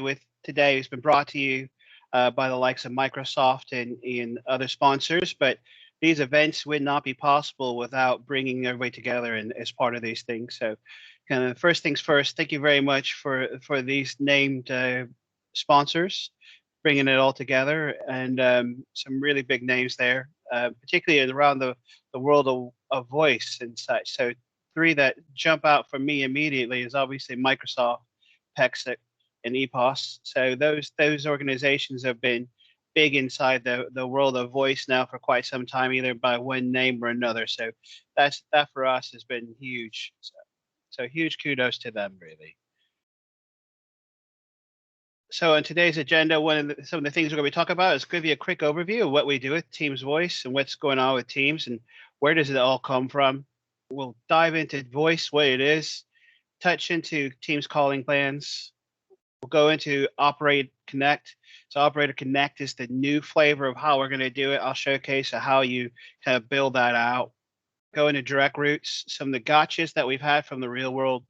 with today has been brought to you by the likes of Microsoft and other sponsors, but these events would not be possible without bringing everybody together and as part of these things. So, kind of first things first, thank you very much for these named sponsors, bringing it all together, and some really big names there, particularly around the world of voice and such. So, three that jump out for me immediately is obviously Microsoft, Pexic, and EPOS. So those organizations have been big inside the world of voice now for quite some time, either by one name or another. So that for us has been huge. So huge kudos to them, really. So on today's agenda, some of the things we're going to be talking about is give you a quick overview of what we do with Teams Voice and what's going on with Teams and where does it all come from. We'll dive into voice, what it is, touch into Teams calling plans. We'll go into Operate Connect. So Operator Connect is the new flavor of how we're going to do it. I'll showcase how you kind of build that out. Go into direct routes, some of the gotchas that we've had from the real world,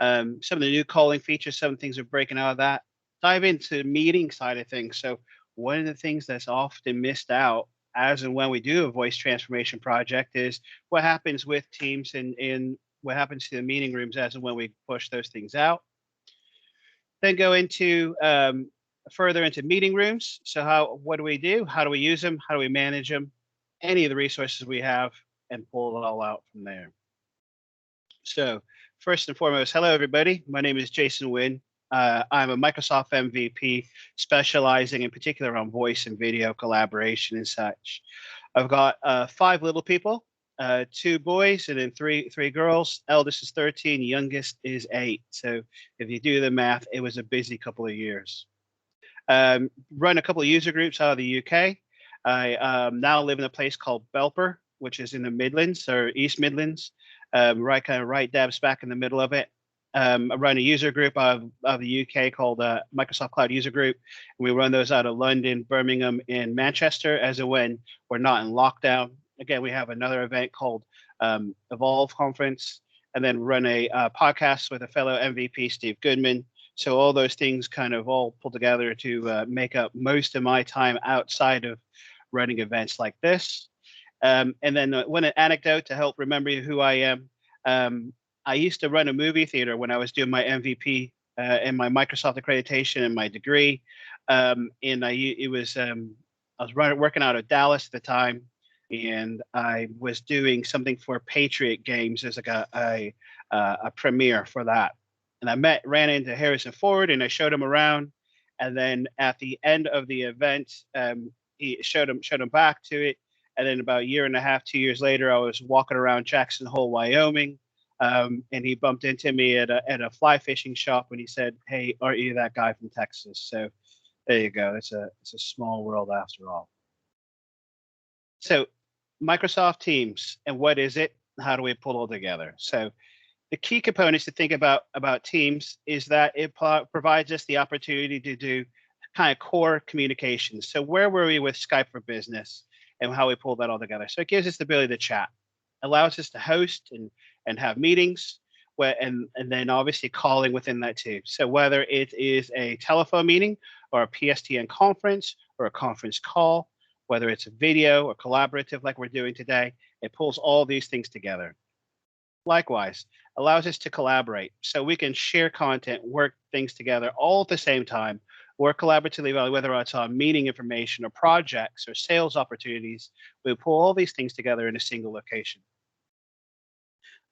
some of the new calling features, some things are breaking out of that. Dive into the meeting side of things. So one of the things that's often missed out as and when we do a voice transformation project is what happens with Teams and what happens to the meeting rooms as and when we push those things out. Then go into further into meeting rooms. So what do we do? How do we use them? How do we manage them? Any of the resources we have and pull it all out from there. So first and foremost, hello everybody. My name is Jason Wynn. I'm a Microsoft MVP specializing in particular on voice and video collaboration and such. I've got 5 little people, 2 boys and then three girls. Eldest is 13, youngest is 8. So if you do the math, it was a busy couple of years. Run a couple of user groups out of the UK. I now live in a place called Belper, which is in the Midlands or East Midlands, right dab smack in the middle of it. I run a user group of the UK called Microsoft Cloud User Group. And we run those out of London, Birmingham, and Manchester as and when we're not in lockdown. Again, we have another event called Evolve Conference, and then run a podcast with a fellow MVP, Steve Goodman. So all those things kind of all pull together to make up most of my time outside of running events like this. And then one anecdote to help remember who I am. I used to run a movie theater when I was doing my MVP and my Microsoft accreditation and my degree. And I was working out of Dallas at the time, and I was doing something for Patriot Games as like a premiere for that. And I ran into Harrison Ford, and I showed him around. And then at the end of the event, he showed him back to it. And then about a year and a half, 2 years later, I was walking around Jackson Hole, Wyoming, and he bumped into me at a fly fishing shop, and he said, "Hey, aren't you that guy from Texas?" So there you go. It's a small world after all. So Microsoft Teams, and what is it? How do we pull it all together? So the key components to think about Teams is that it provides us the opportunity to do kind of core communications. So where were we with Skype for Business and how we pull that all together? So it gives us the ability to chat, allows us to host and have meetings, and then obviously calling within that too. So whether it is a telephone meeting or a PSTN conference or a conference call, whether it's a video or collaborative like we're doing today, it pulls all these things together. Likewise, allows us to collaborate so we can share content, work things together all at the same time, work collaboratively, whether it's on meeting information or projects or sales opportunities. We pull all these things together in a single location.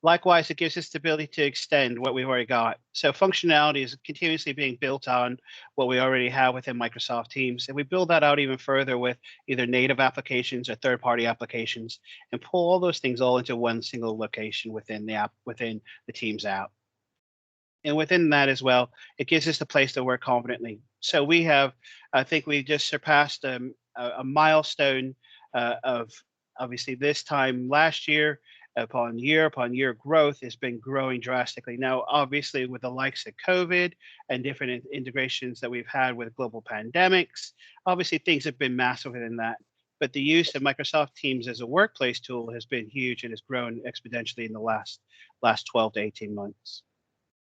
Likewise, it gives us the ability to extend what we've already got. So functionality is continuously being built on what we already have within Microsoft Teams. And we build that out even further with either native applications or third-party applications and pull all those things all into one single location within the app, within the Teams app. And within that as well, it gives us a place to work confidently. So I think we just surpassed a milestone of obviously this time last year, upon year growth has been growing drastically. Now, obviously, with the likes of COVID and different integrations that we've had with global pandemics, obviously things have been massive within that. But the use of Microsoft Teams as a workplace tool has been huge and has grown exponentially in the last 12 to 18 months.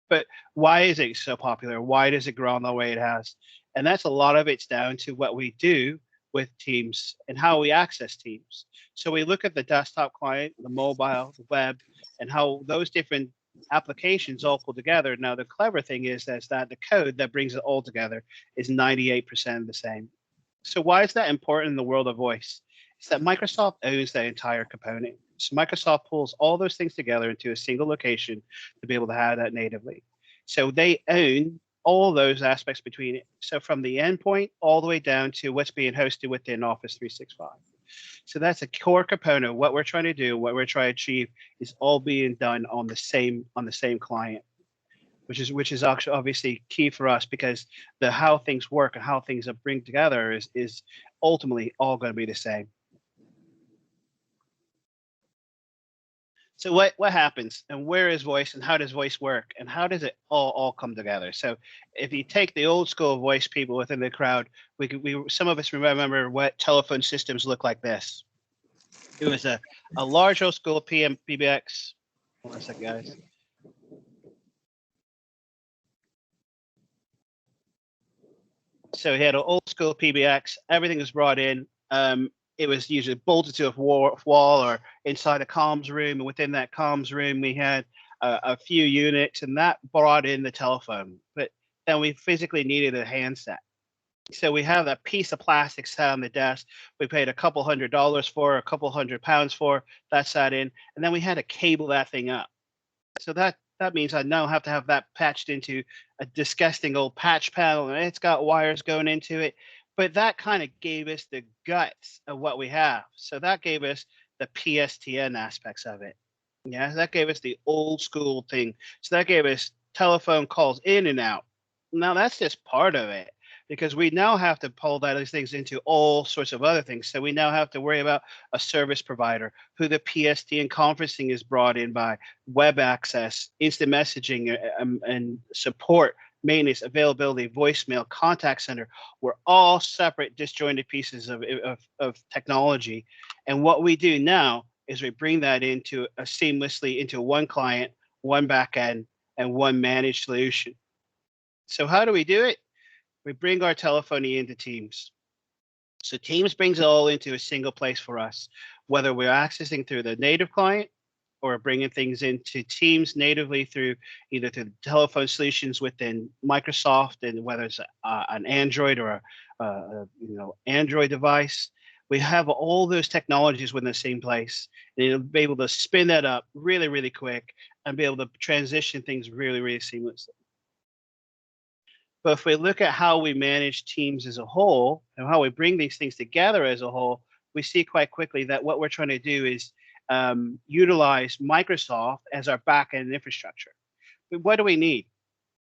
But why is it so popular? Why does it grow the way it has? And that's a lot of it's down to what we do with Teams and how we access Teams. So we look at the desktop client, the mobile, the web, and how those different applications all pull together. Now, the clever thing is that the code that brings it all together is 98% the same. So why is that important in the world of voice? It's that Microsoft owns that entire component. So Microsoft pulls all those things together into a single location to be able to have that natively. So they own all those aspects between it. So from the endpoint all the way down to what's being hosted within Office 365. So that's a core component of what we're trying to do, what we're trying to achieve is all being done on the same client, which is actually obviously key for us because the how things work and how things are bring together is ultimately all going to be the same. So what happens and where is voice and how does voice work and how does it all come together? So if you take the old school voice people within the crowd, we some of us remember what telephone systems look like this. It was a large old school PBX. Hold on a second, guys. So he had an old school PBX. Everything was brought in. It was usually bolted to a wall or inside a comms room. And within that comms room, we had a few units, and that brought in the telephone. But then we physically needed a handset. So we have that piece of plastic sat on the desk. We paid a couple $100 for, a couple £100 for. That sat in, and then we had to cable that thing up. So that means I now have to have that patched into a disgusting old patch panel, and it's got wires going into it. But that kind of gave us the guts of what we have. So that gave us the PSTN aspects of it. Yeah, that gave us the old school thing. So that gave us telephone calls in and out. Now that's just part of it because we now have to pull those things into all sorts of other things. So we now have to worry about a service provider, who the PSTN conferencing is brought in by, web access, instant messaging, and support, maintenance, availability, voicemail, contact center. We're all separate, disjointed pieces of technology. And what we do now is we bring that into seamlessly into one client, one backend, and one managed solution. So how do we do it? We bring our telephony into Teams. So Teams brings it all into a single place for us, whether we're accessing through the native client or bringing things into Teams natively through either through the telephone solutions within Microsoft, and whether it's an Android or a Android device. We have all those technologies within the same place, and you'll be able to spin that up really, really quick and be able to transition things really, really seamlessly. But if we look at how we manage Teams as a whole and how we bring these things together as a whole, we see quite quickly that what we're trying to do is utilize Microsoft as our backend infrastructure. But what do we need?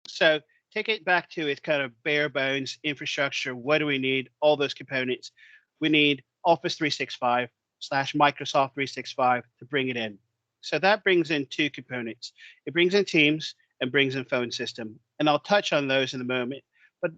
So take it back to its kind of bare bones infrastructure. What do we need? All those components. We need Office 365 / Microsoft 365 to bring it in. So that brings in two components. It brings in Teams and brings in phone system. And I'll touch on those in a moment. But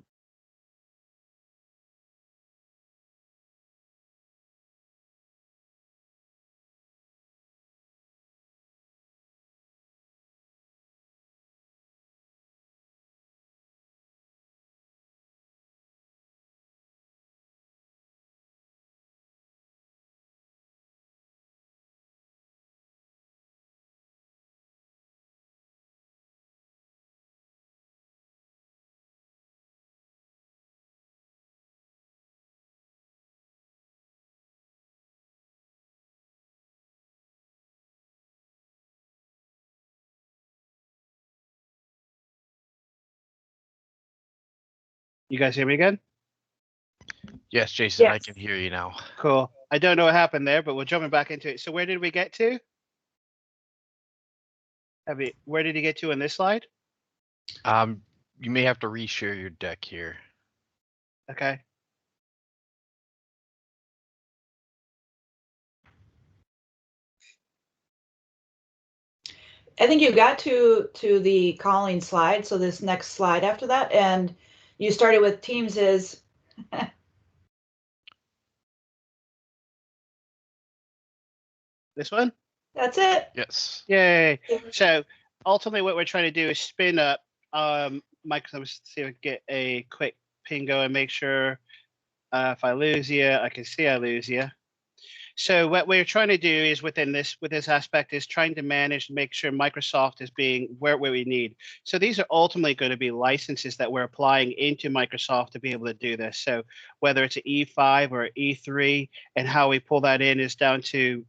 you guys hear me again? Yes, Jason, I Yes. can hear you now. Cool. I don't know what happened there, but we're jumping back into it. So where did we get to? Where did you get to in this slide? You may have to reshare your deck here. Okay. I think you got to the calling slide, so this next slide after that, and you started with Teams is. This one? That's it. Yes. Yay. So ultimately what we're trying to do is spin up Mike, let's see if I can get a quick ping go and make sure if I lose you, I can see I lose you. So what we're trying to do is with this aspect is trying to manage, make sure Microsoft is being where we need. So these are ultimately going to be licenses that we're applying into Microsoft to be able to do this. So whether it's an E5 or E3, and how we pull that in is down to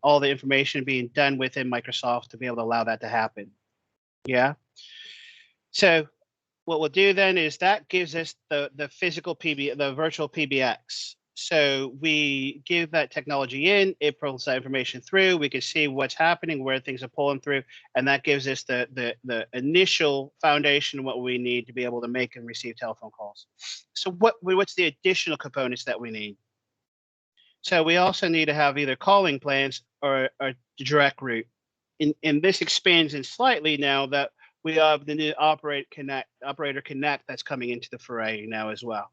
all the information being done within Microsoft to be able to allow that to happen. Yeah. So what we'll do then is that gives us the physical the virtual PBX. So we give that technology in, it pulls that information through, we can see what's happening, where things are pulling through, and that gives us the initial foundation of what we need to be able to make and receive telephone calls. So what's the additional components that we need? So we also need to have either calling plans or direct route. And this expands in slightly now that we have the new operator connect that's coming into the foray now as well.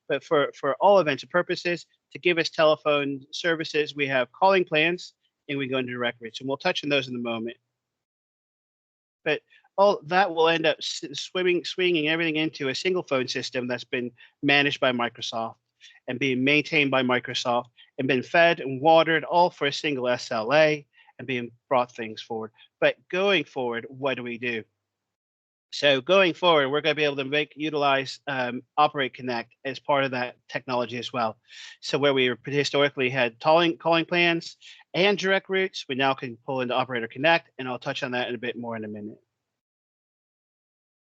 But for all intents and purposes, to give us telephone services, we have calling plans and we go into direct routes, and we'll touch on those in a moment. But all that will end up swinging everything into a single phone system that's been managed by Microsoft and being maintained by Microsoft and been fed and watered all for a single SLA and being brought things forward. But going forward, what do we do? So going forward, we're going to be able to utilize Operate Connect as part of that technology as well. So where we historically had calling plans and direct routes, we now can pull into Operator Connect, and I'll touch on that in a bit more in a minute.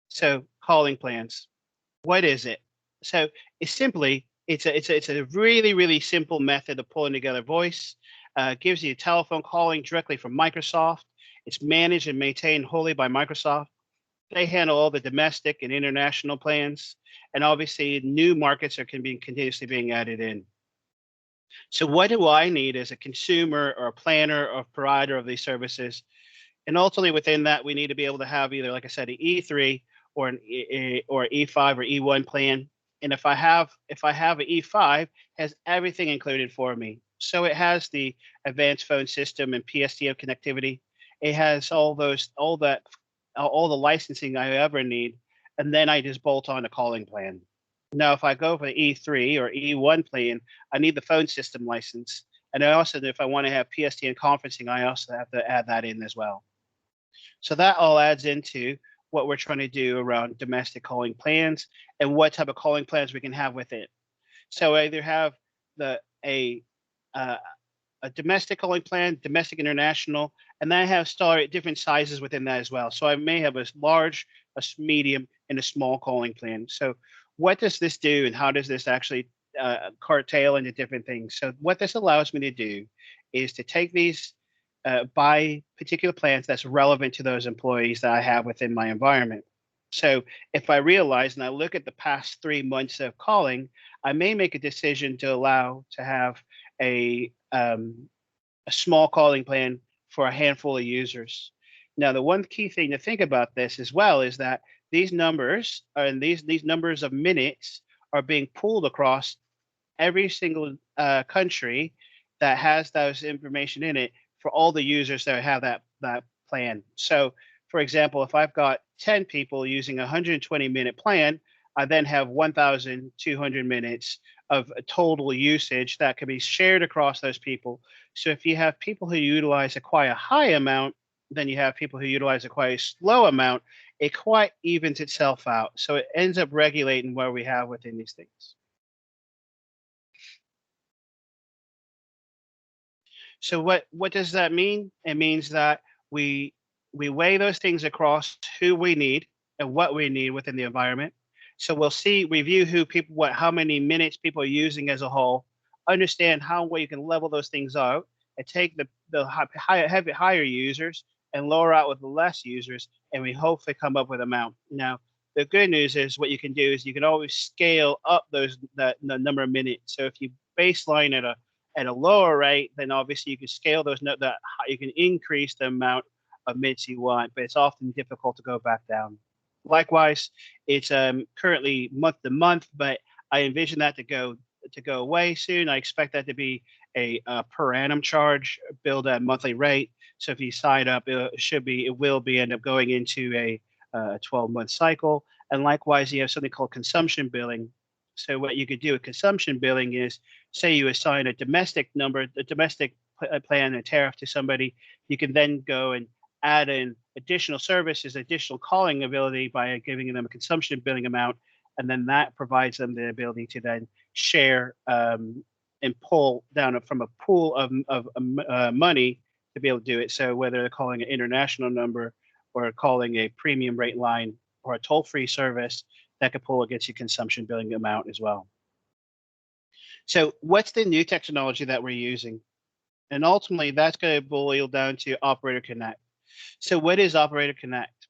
So calling plans, what is it? So it's simply it's a really simple method of pulling together voice. Gives you telephone calling directly from Microsoft. It's managed and maintained wholly by Microsoft. They handle all the domestic and international plans, and obviously new markets are continuously being added in. So what do I need as a consumer or a planner or provider of these services? And ultimately within that, we need to be able to have either, like I said, an E3 or an E5 or E1 plan. And if I have an E5, it has everything included for me. So it has the advanced phone system and PSTN connectivity. It has all the licensing I ever need, and then I just bolt on a calling plan. Now, if I go for the E3 or E1 plan, I need the phone system license. And I also, if I want to have PSTN conferencing, I also have to add that in as well. So that all adds into what we're trying to do around domestic calling plans and what type of calling plans we can have with it. So I either have a domestic calling plan, domestic international, and then I have different sizes within that as well. So I may have a large, a medium, and a small calling plan. So what does this do, and how does this actually curtail into different things? So what this allows me to do is to take these by particular plans that's relevant to those employees that I have within my environment. So if I realize and I look at the past 3 months of calling, I may make a decision to allow to have a small calling plan for a handful of users. Now, the one key thing to think about this as well is that these numbers and these numbers of minutes are being pulled across every single country that has those information in it for all the users that have that plan. So, for example, if I've got 10 people using a 120-minute plan, I then have 1,200 minutes of total usage that can be shared across those people. So if you have people who utilize quite a high amount, then you have people who utilize quite a slow amount, it quite evens itself out. So it ends up regulating where we have within these things. So what does that mean? It means that we weigh those things across who we need and what we need within the environment. So we'll review how many minutes people are using as a whole, understand how well you can level those things out, and take the higher users and lower out with the less users, and we hopefully come up with an amount. Now, the good news is what you can do is you can always scale up the number of minutes. So if you baseline at a lower rate, then obviously you can scale you can increase the amount of minutes you want, but it's often difficult to go back down. Likewise, it's currently month to month, but I envision that to go away soon. I expect that to be a per annum charge billed at monthly rate. So if you sign up, it will end up going into a 12-month cycle. And likewise, you have something called consumption billing. So what you could do with consumption billing is, say you assign a domestic number, a domestic plan, a tariff to somebody, you can then go and add in additional services, additional calling ability by giving them a consumption billing amount, and then that provides them the ability to then share and pull down from a pool of money to be able to do it. So whether they're calling an international number or calling a premium rate line or a toll-free service, that could pull against your consumption billing amount as well. So what's the new technology that we're using? And ultimately, that's going to boil down to Operator Connect. So what is Operator Connect?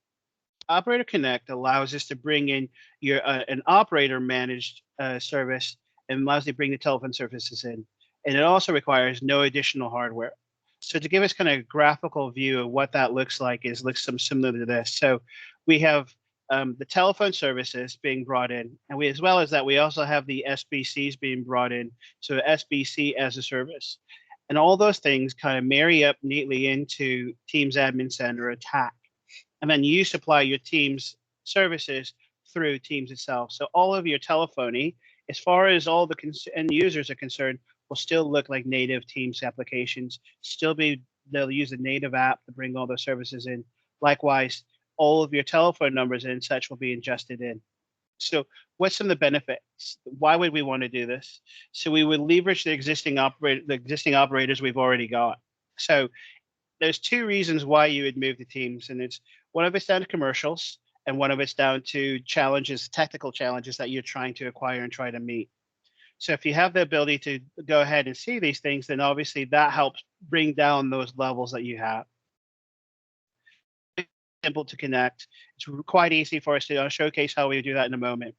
Operator Connect allows us to bring in your an operator managed service and allows you to bring the telephone services in. And it also requires no additional hardware. So to give us kind of a graphical view of what that looks like looks some similar to this. So we have the telephone services being brought in, and we, as well as that, we also have the SBCs being brought in. So SBC as a service. And all those things kind of marry up neatly into Teams Admin Center attack. And then you supply your Teams services through Teams itself. So all of your telephony, as far as all the end users are concerned, will still look like native Teams applications. They'll use a native app to bring all those services in. Likewise, all of your telephone numbers and such will be ingested in. So what's some of the benefits? Why would we want to do this? So we would leverage the existing operators we've already got. So there's two reasons why you would move to Teams, and it's one of it's down to commercials, and one of it's down to challenges, technical challenges that you're trying to acquire and try to meet. So if you have the ability to go ahead and see these things, then obviously that helps bring down those levels that you have. Simple to connect. It's quite easy for us to showcase how we do that in a moment.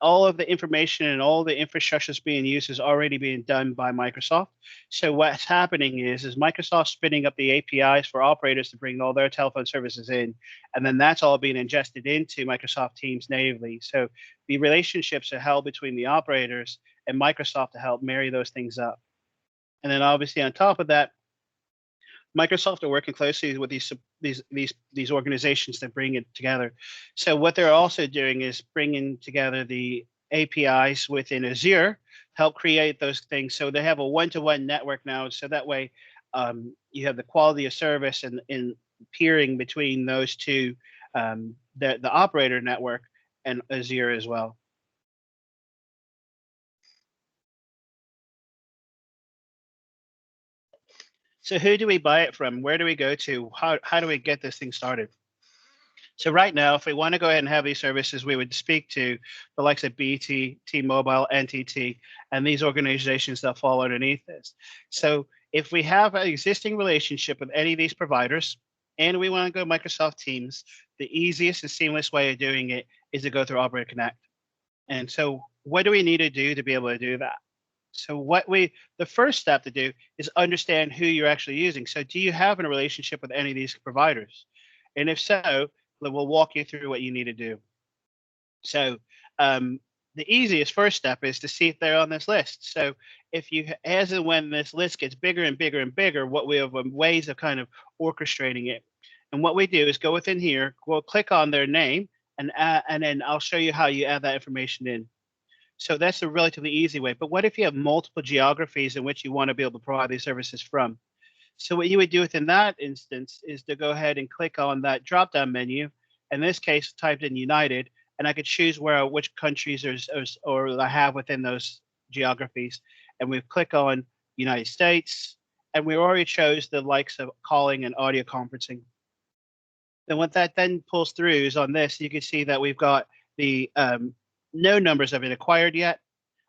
All of the information and all the infrastructure that's being used is already being done by Microsoft. So what's happening is Microsoft spinning up the APIs for operators to bring all their telephone services in, and then that's all being ingested into Microsoft Teams natively. So the relationships are held between the operators and Microsoft to help marry those things up. And then obviously on top of that, Microsoft are working closely with these organizations to bring it together. So what they're also doing is bringing together the APIs within Azure, help create those things. So they have a one-to-one network now. So that way you have the quality of service and peering between those two, the operator network and Azure as well. So who do we buy it from? Where do we go to? How do we get this thing started? So right now, if we want to go ahead and have these services, we would speak to the likes of BT, T-Mobile, NTT, and these organizations that fall underneath this. So if we have an existing relationship with any of these providers, and we want to go Microsoft Teams, the easiest and seamless way of doing it is to go through Operator Connect. And so what do we need to do to be able to do that? So the first step to do is understand who you're actually using. So do you have a relationship with any of these providers? And if so, we'll walk you through what you need to do. So the easiest first step is to see if they're on this list. So if you, as and when this list gets bigger and bigger and bigger, what we have ways of kind of orchestrating it. And what we do is go within here, we'll click on their name, and then I'll show you how you add that information in. So that's a relatively easy way. But what if you have multiple geographies in which you want to be able to provide these services from? So what you would do within that instance is to go ahead and click on that drop-down menu. In this case, typed in United, and I could choose which countries or I have within those geographies. And we click on United States, and we already chose the likes of calling and audio conferencing. Then what that then pulls through is on this, you can see that we've got the no numbers have been acquired yet.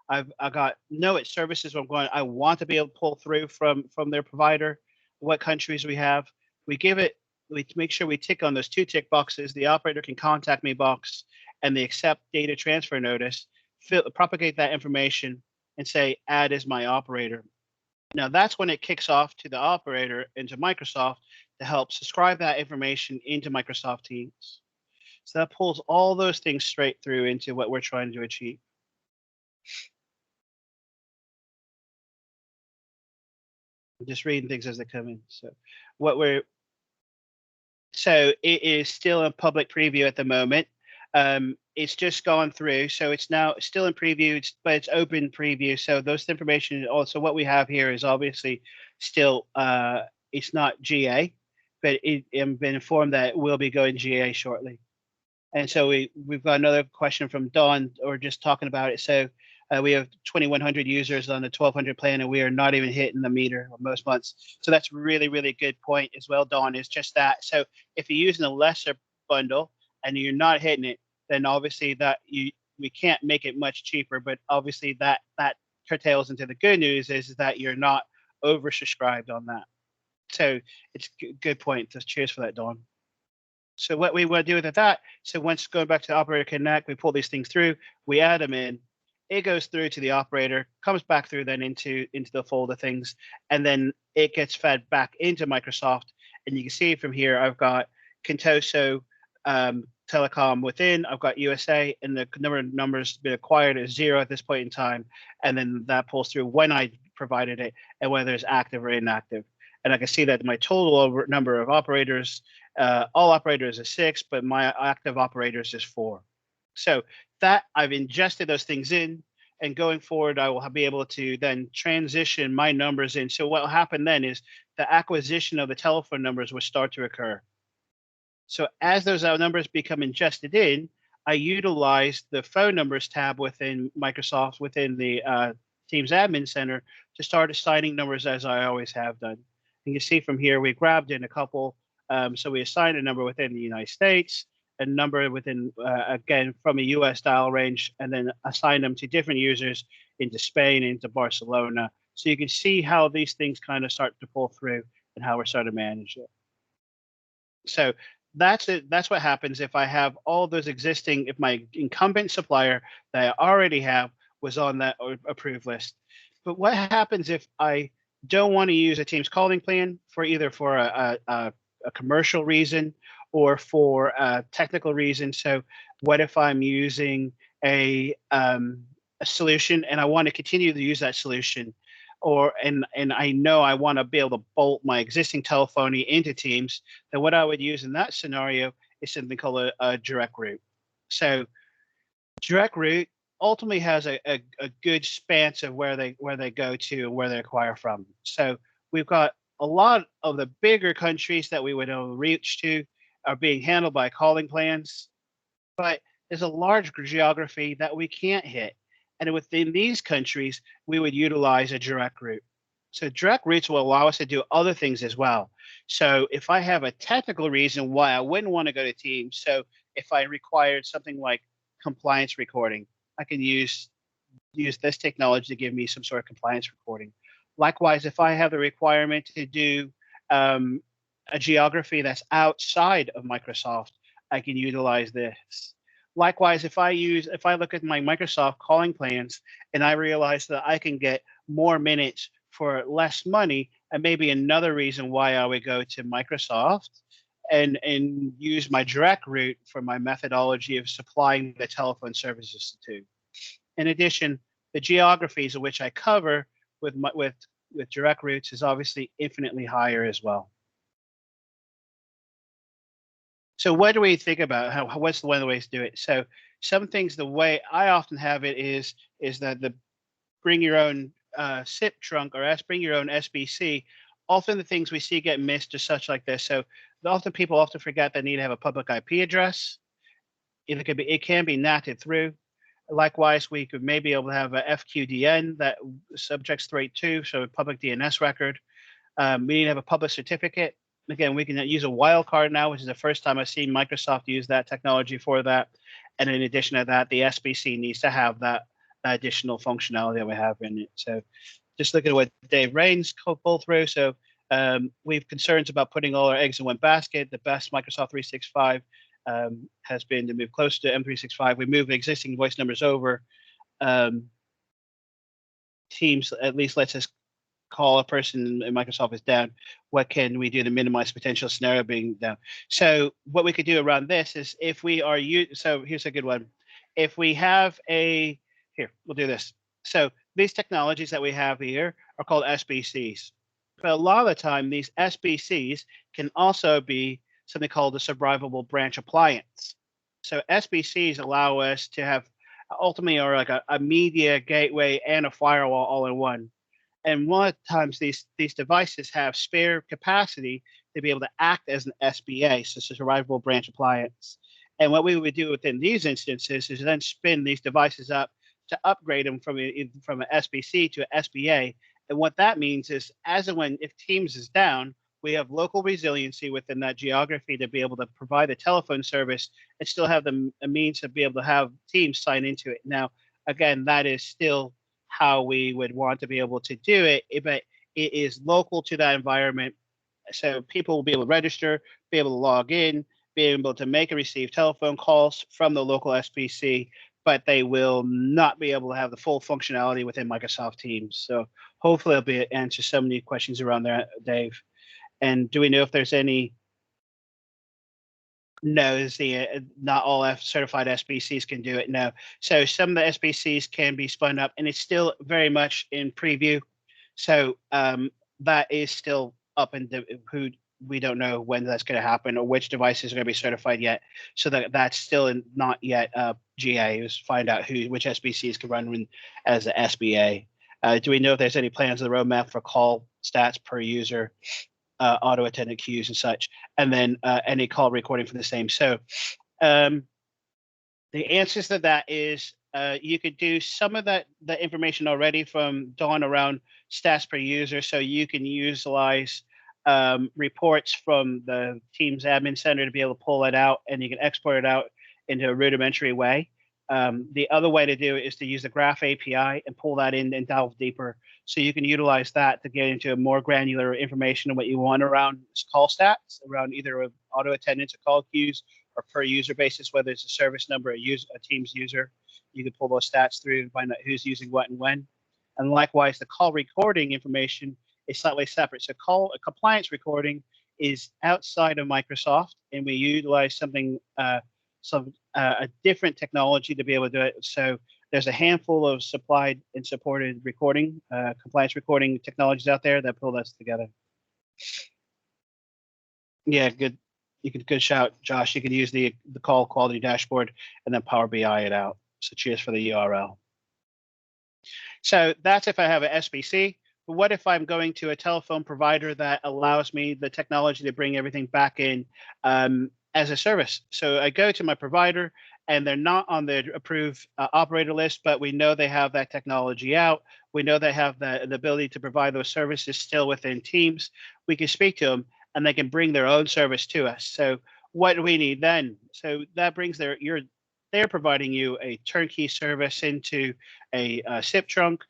I got no services where I'm going, I want to be able to pull through from their provider, what countries we have. We make sure we tick on those two tick boxes, the operator can contact me box and the accept data transfer notice, propagate that information and say, add as my operator. Now that's when it kicks off to the operator into Microsoft to help subscribe that information into Microsoft Teams. So that pulls all those things straight through into what we're trying to achieve. I'm just reading things as they come in. So what we're So it is still in public preview at the moment. It's just gone through, so it's now still in preview, but it's open preview. So those information, also what we have here is obviously still, it's not GA, but I've been informed that it will be going GA shortly. And so we've got another question from Dawn, or just talking about it. So we have 2,100 users on the 1,200 plan, and we are not even hitting the meter most months. So that's really, really good point as well, Dawn, is just that. So if you're using a lesser bundle and you're not hitting it, then obviously that we can't make it much cheaper. But obviously that curtails into the good news is that you're not oversubscribed on that. So it's a good point. So cheers for that, Dawn. So what we want to do with that, so once going back to Operator Connect, we pull these things through, we add them in, it goes through to the operator, comes back through then into the folder things, and then it gets fed back into Microsoft. And you can see from here, I've got Contoso Telecom within, I've got USA, and the number of numbers been acquired is 0 at this point in time. And then that pulls through when I provided it and whether it's active or inactive. And I can see that my total number of operators, all operators is 6, but my active operators is 4. So that I've ingested those things in, and going forward, I will be able to then transition my numbers in. So what will happen then is the acquisition of the telephone numbers will start to occur. So as those numbers become ingested in, I utilize the phone numbers tab within Microsoft, within the Teams Admin Center, to start assigning numbers as I always have done. And you see from here, we grabbed in a couple. So we assigned a number within the United States, a number within, again, from a US dial range, and then assign them to different users into Spain, into Barcelona. So you can see how these things kind of start to pull through and how we're starting to manage it. So that's it. That's what happens if I have all those existing, if my incumbent supplier that I already have was on that approved list. But what happens if I don't want to use a Teams calling plan for either for a commercial reason or for a technical reason? So what if I'm using a solution and I want to continue to use that solution, and I know I want to be able to bolt my existing telephony into Teams? Then what I would use in that scenario is something called a direct route. So direct route ultimately has a good span of where they go to and where they acquire from. So we've got a lot of the bigger countries that we would reach to are being handled by calling plans, but there's a large geography that we can't hit. And within these countries, we would utilize a direct route. So direct routes will allow us to do other things as well. So if I have a technical reason why I wouldn't want to go to Teams, so if I required something like compliance recording, I can use this technology to give me some sort of compliance recording. Likewise, if I have the requirement to do a geography that's outside of Microsoft, I can utilize this. Likewise, if I look at my Microsoft calling plans and I realize that I can get more minutes for less money, and maybe another reason why I would go to Microsoft and use my direct route for my methodology of supplying the telephone services to. In addition, the geographies of which I cover with direct routes is obviously infinitely higher as well. So what do we think about what's one of the ways to do it? So some things, the way I often have it is that the bring your own SIP trunk, or bring your own SBC. Often the things we see get missed are such like this. So often people forget they need to have a public IP address. It can be NATed through. Likewise, we could maybe able to have a FQDN that subjects to rate 2, so a public DNS record. We need to have a public certificate. Again, we can use a wildcard now, which is the first time I've seen Microsoft use that technology for that. And in addition to that, the SBC needs to have that additional functionality that we have in it. So just looking at what Dave Rains pulled through. So we have concerns about putting all our eggs in one basket. The best Microsoft 365 has been to move close to M365. We move existing voice numbers over. Teams at least lets us call a person in Microsoft is down. What can we do to minimize potential scenario being down? So what we could do around this is if we are so here's a good one. If we have we'll do this. So these technologies that we have here are called SBCs. But a lot of the time, these SBCs can also be something called a survivable branch appliance. So SBCs allow us to have ultimately or like a media gateway and a firewall all in one. And a lot of times these devices have spare capacity to be able to act as an SBA, so it's a survivable branch appliance. And what we would do within these instances is then spin these devices up to upgrade them from an SBC to an SBA. And what that means is, as and when if Teams is down, we have local resiliency within that geography to be able to provide a telephone service and still have a means to be able to have Teams sign into it. Now, again, that is still how we would want to be able to do it, but it is local to that environment. So people will be able to register, be able to log in, be able to make and receive telephone calls from the local SBC, but they will not be able to have the full functionality within Microsoft Teams. So hopefully I'll be able to answer some of the questions around there, Dave. And do we know if there's any? No, is not all certified SBCs can do it. No. So some of the SBCs can be spun up, and it's still very much in preview. So that is still up in who we don't know when that's going to happen or which devices are going to be certified yet. So that's still not yet GA. Is find out which SBCs can run as an SBA. Do we know if there's any plans on the roadmap for call stats per user? Auto attendant queues and such, and then any call recording from the same. So the answers to that is you could do some of that information already from Dawn around stats per user. So you can utilize reports from the Teams admin center to be able to pull it out, and you can export it out into a rudimentary way. The other way to do it is to use the Graph API and pull that in and delve deeper. So you can utilize that to get into a more granular information of what you want around call stats, around either auto attendance or call queues or per user basis, whether it's a service number, a Teams user. You can pull those stats through and find out who's using what and when. And likewise, the call recording information is slightly separate. So a compliance recording is outside of Microsoft, and we utilize something a different technology to be able to do it. So there's a handful of supplied and supported recording, compliance recording technologies out there that pull this together. Yeah, good. Good shout, Josh. You can use the call quality dashboard and then Power BI it out. So cheers for the URL. So that's if I have an SBC. But what if I'm going to a telephone provider that allows me the technology to bring everything back in as a service? So I go to my provider and they're not on the approved operator list, but we know they have that technology out. We know they have the ability to provide those services still within Teams. We can speak to them and they can bring their own service to us. So what do we need then? So that brings they're providing you a turnkey service into a SIP trunk.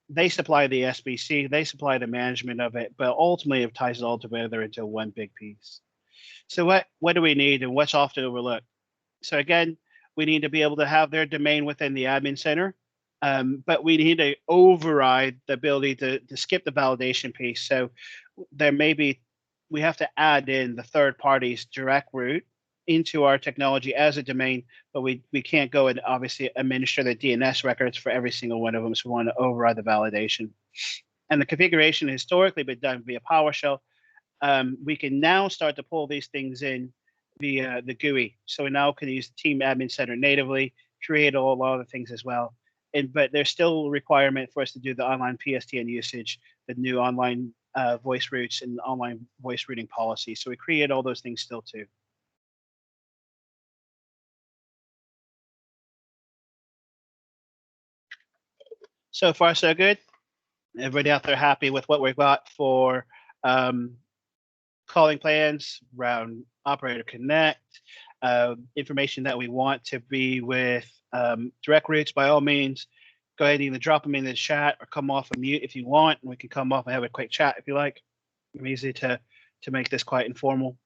They supply the SBC, they supply the management of it, but ultimately it ties it all together into one big piece. So what do we need and what's often overlooked? So again, we need to be able to have their domain within the admin center, but we need to override the ability to skip the validation piece. So we have to add in the third party's direct route into our technology as a domain, but we can't go and obviously administer the DNS records for every single one of them. So we want to override the validation. And the configuration historically been done via PowerShell. We can now start to pull these things in via the GUI. So we now can use the Team Admin Center natively, create a lot of the things as well. But there's still a requirement for us to do the online PSTN usage, the new online voice routes and online voice routing policy. So we create all those things still too. So far, so good. Everybody out there happy with what we've got for calling plans around Operator Connect, information that we want to be with direct routes. By all means, go ahead and either drop them in the chat or come off of mute if you want, and we can come off and have a quick chat if you like. I'm easy to make this quite informal.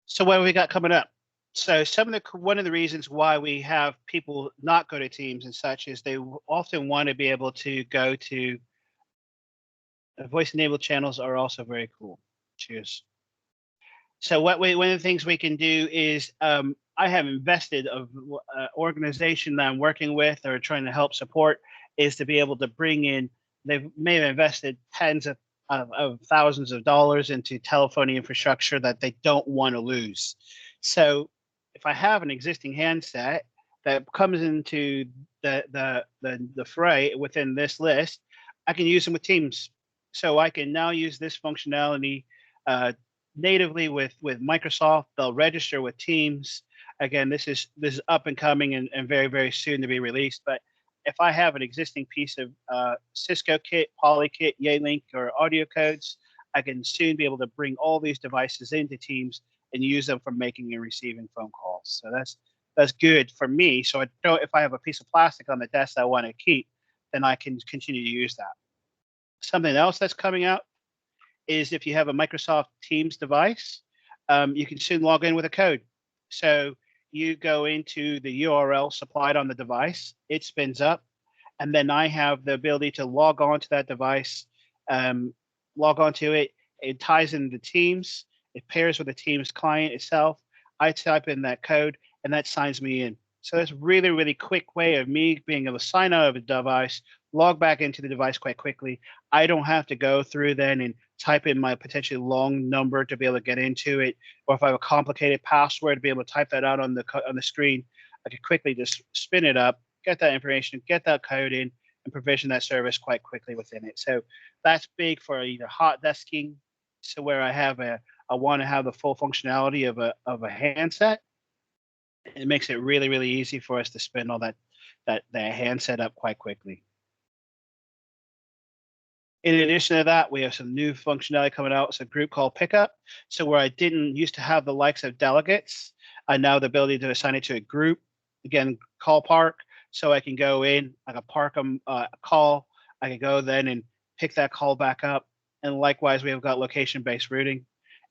So what have we got coming up? So one of the reasons why we have people not go to Teams and such is they often want to be able to go to voice-enabled channels are also very cool. Cheers. So one of the things we can do is I have invested of organization that I'm working with or trying to help support is to be able to bring in. They may have invested tens of thousands of dollars into telephony infrastructure that they don't want to lose. So if I have an existing handset that comes into the fray within this list, I can use them with Teams. So I can now use this functionality natively with Microsoft. They'll register with Teams. Again, this is up and coming and very, very soon to be released. But if I have an existing piece of Cisco kit, Poly kit, Yealink, or audio codes, I can soon be able to bring all these devices into Teams and use them for making and receiving phone calls. So that's good for me. So I don't, if I have a piece of plastic on the desk that I want to keep, then I can continue to use that. Something else that's coming out is if you have a Microsoft Teams device, you can soon log in with a code. So you go into the URL supplied on the device, it spins up, and then I have the ability to log on to that device, log onto it. It ties into Teams. It pairs with the Teams client itself. I type in that code, and that signs me in. So that's really, really quick way of me being able to sign out of a device, log back into the device quite quickly. I don't have to go through then and type in my potentially long number to be able to get into it, or if I have a complicated password to be able to type that out on the screen, I could quickly just spin it up, get that information, get that code in, and provision that service quite quickly within it. So that's big for either hot desking, so where I want to have the full functionality of a handset. It makes it really, really easy for us to spin all that handset up quite quickly. In addition to that, we have some new functionality coming out. It's a group called Pickup. So where I didn't used to have the likes of delegates, I now have the ability to assign it to a group. Again, call park. So I can go in, I can park a call. I can go then and pick that call back up. And likewise, we have got location-based routing.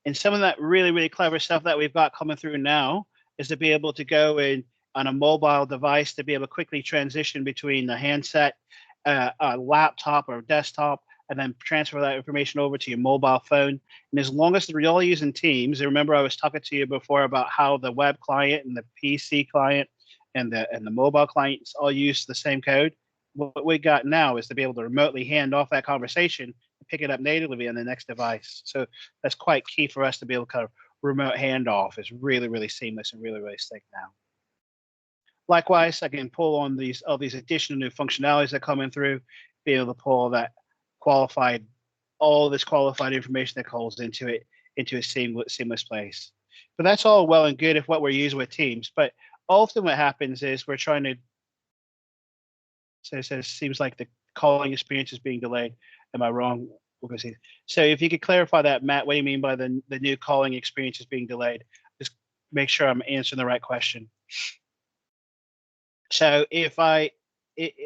And some of that really, really clever stuff that we've got coming through now is to be able to go in on a mobile device to be able to quickly transition between the handset, a laptop or desktop, and then transfer that information over to your mobile phone. And as long as you're all using Teams, and remember I was talking to you before about how the web client and the PC client and the mobile clients all use the same code. What we got now is to be able to remotely hand off that conversation and pick it up natively on the next device. So that's quite key for us to be able to kind of remote handoff. Is really, really seamless and really, really slick now. Likewise, I can pull on all these additional new functionalities that come in through, be able to pull that all this qualified information that calls into it into a seamless place. But that's all well and good if what we're using with Teams. But often what happens is we're trying to. So it says seems like the calling experience is being delayed. Am I wrong? So if you could clarify that, Matt, what do you mean by the new calling experience is being delayed? Just make sure I'm answering the right question. So if a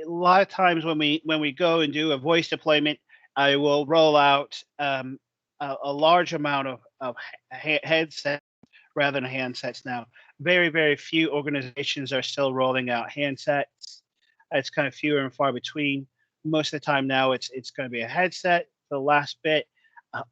lot of times when we go and do a voice deployment, I will roll out a large amount of headsets rather than handsets now. Very, very few organizations are still rolling out handsets. It's kind of fewer and far between. Most of the time now, it's going to be a headset for the last bit.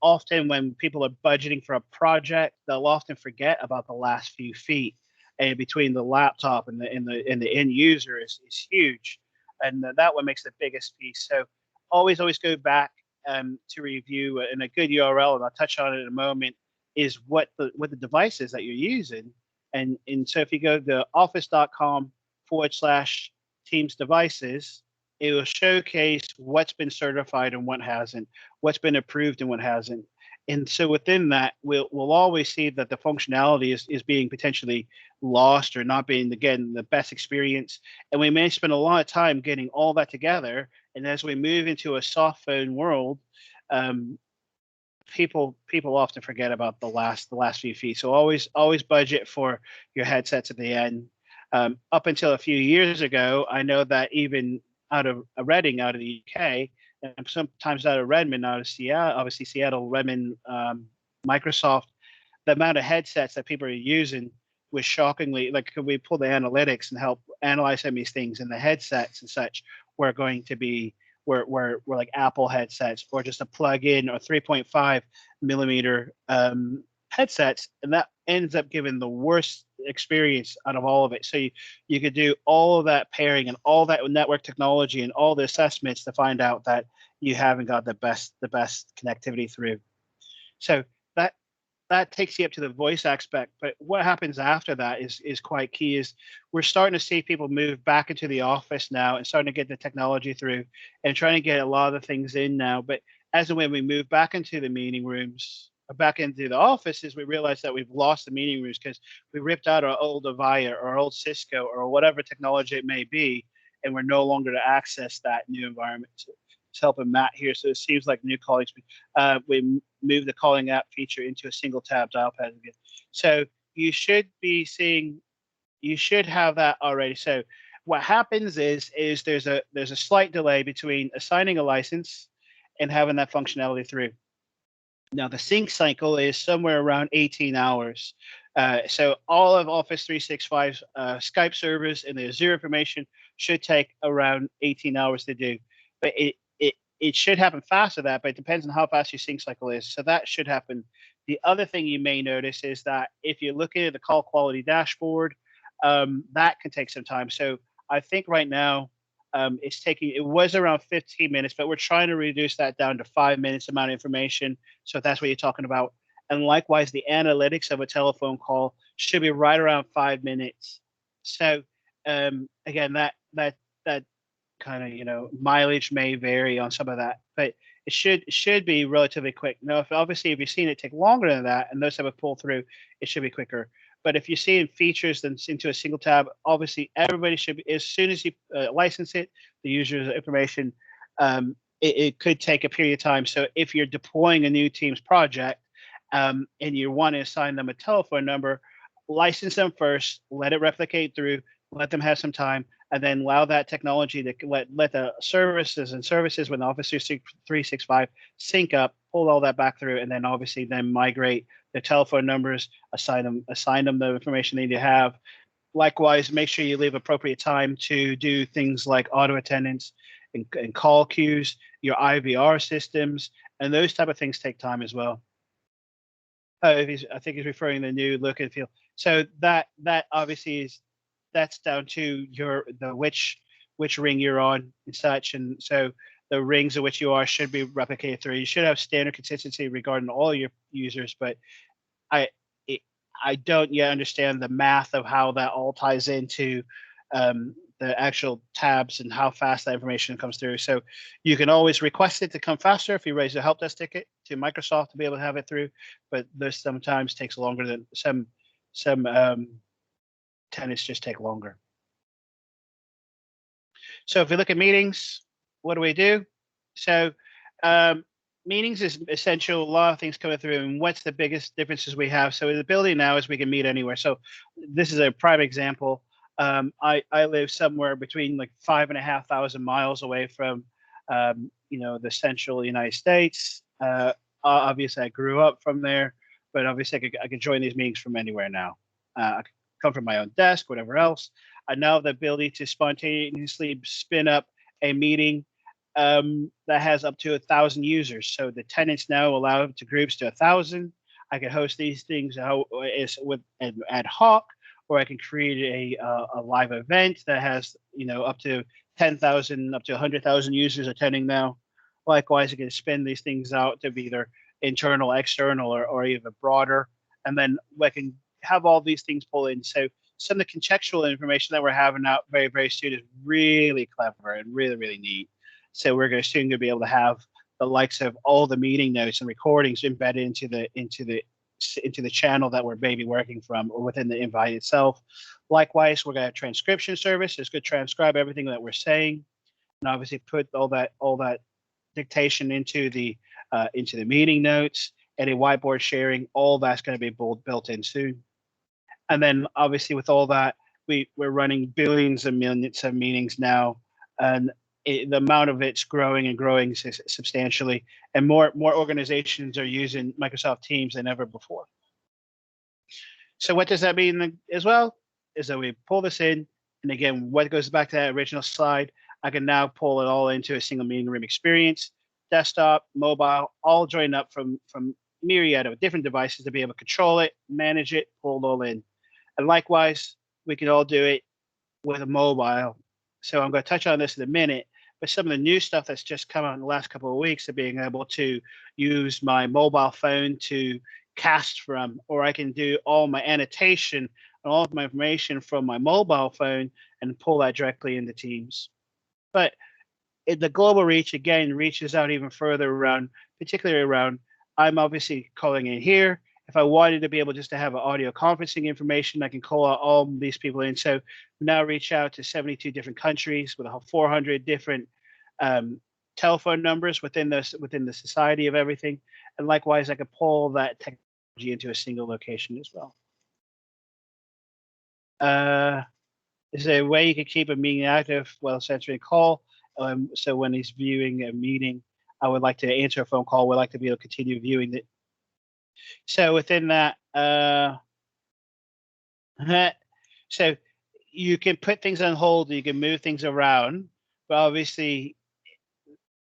Often when people are budgeting for a project, they'll often forget about the last few feet. And between the laptop and the end user is huge, and that one makes the biggest piece. So always go back to review, and a good URL, and I'll touch on it in a moment, is what the device is that you're using. And so if you go to office.com/Teams devices, it will showcase what's been certified and what hasn't, what's been approved and what hasn't. And so within that, we'll always see that the functionality is being potentially lost or not being, again, the best experience. And we may spend a lot of time getting all that together. And as we move into a soft phone world, people often forget about the last few feet. So always budget for your headsets at the end. Up until a few years ago, I know that even out of Reading, out of the UK, and sometimes out of Redmond, out of Seattle, obviously Seattle, Redmond, Microsoft, the amount of headsets that people are using was shockingly, like, could we pull the analytics and help analyze some of these things, and the headsets and such were going to be, were like Apple headsets or just a plug-in or 3.5 millimeter headsets, and that ends up giving the worst experience out of all of it. So you could do all of that pairing and all that network technology and all the assessments to find out that you haven't got the best connectivity through. So that takes you up to the voice aspect. But what happens after that is quite key. Is we're starting to see people move back into the office now and starting to get the technology through and trying to get a lot of the things in now. But as and when we move back into the meeting rooms, back into the offices, we realize that we've lost the meeting rooms because we ripped out our old Avaya or our old Cisco or whatever technology it may be, and we're no longer to access that new environment. So it's helping Matt here. So it seems like new calling. We moved the calling app feature into a single tab dial pad again. So you should be seeing, you should have that already. So what happens is there's a slight delay between assigning a license and having that functionality through. Now the sync cycle is somewhere around 18 hours. So all of Office 365 Skype servers and the Azure information should take around 18 hours to do. But it should happen faster than that, but it depends on how fast your sync cycle is. So that should happen. The other thing you may notice is that if you're looking at the call quality dashboard, that can take some time. So I think right now it was around 15 minutes, but we're trying to reduce that down to 5 minutes amount of information. So that's what you're talking about. And likewise, the analytics of a telephone call should be right around 5 minutes. So again, that kind of mileage may vary on some of that, but it should be relatively quick. Now, if you've seen it take longer than that, and those have a pull through, it should be quicker. But if you're seeing features that's into a single tab, obviously everybody should be, as soon as you license it, the user's information, it could take a period of time. So if you're deploying a new Teams project and you want to assign them a telephone number, license them first, let it replicate through, let them have some time, and then allow that technology to let the services when Office 365 sync up, pull all that back through, and then obviously then migrate the telephone numbers, assign them the information they need to have. Likewise, make sure you leave appropriate time to do things like auto attendance and call queues, your IVR systems, and those type of things take time as well. I think he's referring to the new look and feel. So that obviously that's down to which ring you're on and such, and so the rings of which you are should be replicated through. You should have standard consistency regarding all your users, but I don't yet understand the math of how that all ties into the actual tabs and how fast that information comes through. So you can always request it to come faster if you raise a help desk ticket to Microsoft to be able to have it through, but this sometimes takes longer than some tenants just take longer. So if we look at meetings, what do we do? So meetings is essential. A lot of things coming through, and what's the biggest differences we have? So the ability now is we can meet anywhere. So this is a prime example. I live somewhere between like 5,500 miles away from the central United States. Obviously, I grew up from there, but obviously I could join these meetings from anywhere now. I could come from my own desk, whatever else. I now have the ability to spontaneously spin up a meeting that has up to 1,000 users. So the tenants now allow to groups to 1,000. I can host these things with an ad hoc, or I can create a live event that has up to 10,000, up to 100,000 users attending now. Likewise, I can spin these things out to be either internal, external, or even broader, and then I can have all these things pull in. So some of the contextual information that we're having out very, very soon is really clever and really, really neat. So we're going to soon be able to have the likes of all the meeting notes and recordings embedded into the channel that we're maybe working from or within the invite itself. Likewise, we're going to have transcription service. It's going to transcribe everything that we're saying, and obviously put all that dictation into the meeting notes. Any whiteboard sharing, all that's going to be built in soon. And then obviously with all that, we're running billions of minutes of meetings now, and the amount of it's growing and growing substantially, and more organizations are using Microsoft Teams than ever before. So what does that mean as well? Is that we pull this in, and again, what goes back to that original slide, I can now pull it all into a single meeting room experience, desktop, mobile, all joined up from myriad of different devices to be able to control it, manage it, pull it all in. And likewise, we can all do it with a mobile. So I'm going to touch on this in a minute, but some of the new stuff that's just come out in the last couple of weeks of being able to use my mobile phone to cast from, or I can do all my annotation and all of my information from my mobile phone and pull that directly into Teams. But the global reach, again, reaches out even further around, particularly around, I'm obviously calling in here. If I wanted to be able just to have an audio conferencing information, I can call out all these people in. So we now reach out to 72 different countries with 400 different telephone numbers within the society of everything. And likewise, I could pull that technology into a single location as well. Is there a way you could keep a meeting active while answering a call? So when he's viewing a meeting, I would like to answer a phone call. Would like to be able to continue viewing it. So within that, so you can put things on hold. You can move things around, but obviously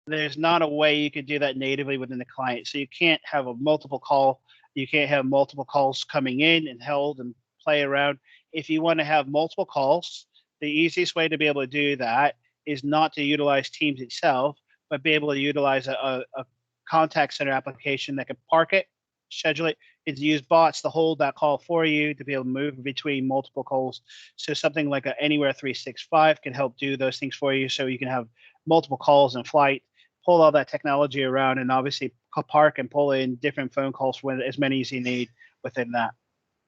there's not a way you can do that natively within the client. So you can't have a multiple call. You can't have multiple calls coming in and held and play around. If you want to have multiple calls, the easiest way to be able to do that is not to utilize Teams itself, but be able to utilize a contact center application that can park it, schedule it, is use bots to hold that call for you to be able to move between multiple calls. So something like a Anywhere 365 can help do those things for you. So you can have multiple calls in flight, pull all that technology around, and obviously park and pull in different phone calls for as many as you need within that.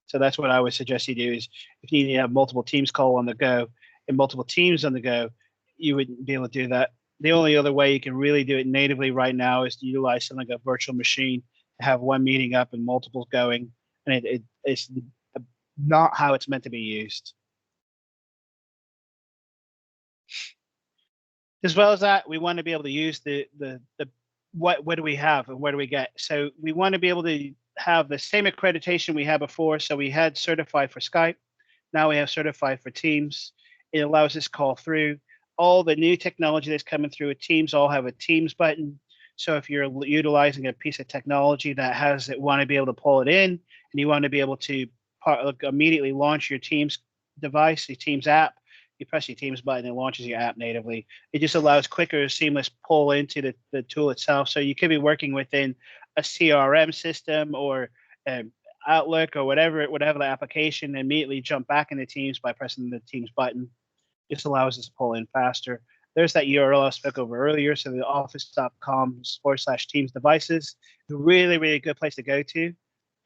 So that's what I would suggest you do is if you need to have multiple Teams call on the go and multiple teams on the go, you wouldn't be able to do that. The only other way you can really do it natively right now is to utilize something like a virtual machine to have one meeting up and multiples going. And it's not how it's meant to be used. As well as that, we want to be able to use the what do we have and where do we get? So we want to be able to have the same accreditation we had before. So we had certified for Skype. Now we have certified for Teams. It allows us to call through. All the new technology that's coming through with Teams all have a Teams button. So if you're utilizing a piece of technology that has it, want to be able to pull it in, and you want to be able to immediately launch your Teams device, your Teams app, you press your Teams button and it launches your app natively. It just allows quicker, seamless pull into the tool itself. So you could be working within a CRM system or Outlook or whatever the application, and immediately jump back into Teams by pressing the Teams button. Just allows us to pull in faster. There's that URL I spoke over earlier. So the office.com/Teams devices, a really, really good place to go to.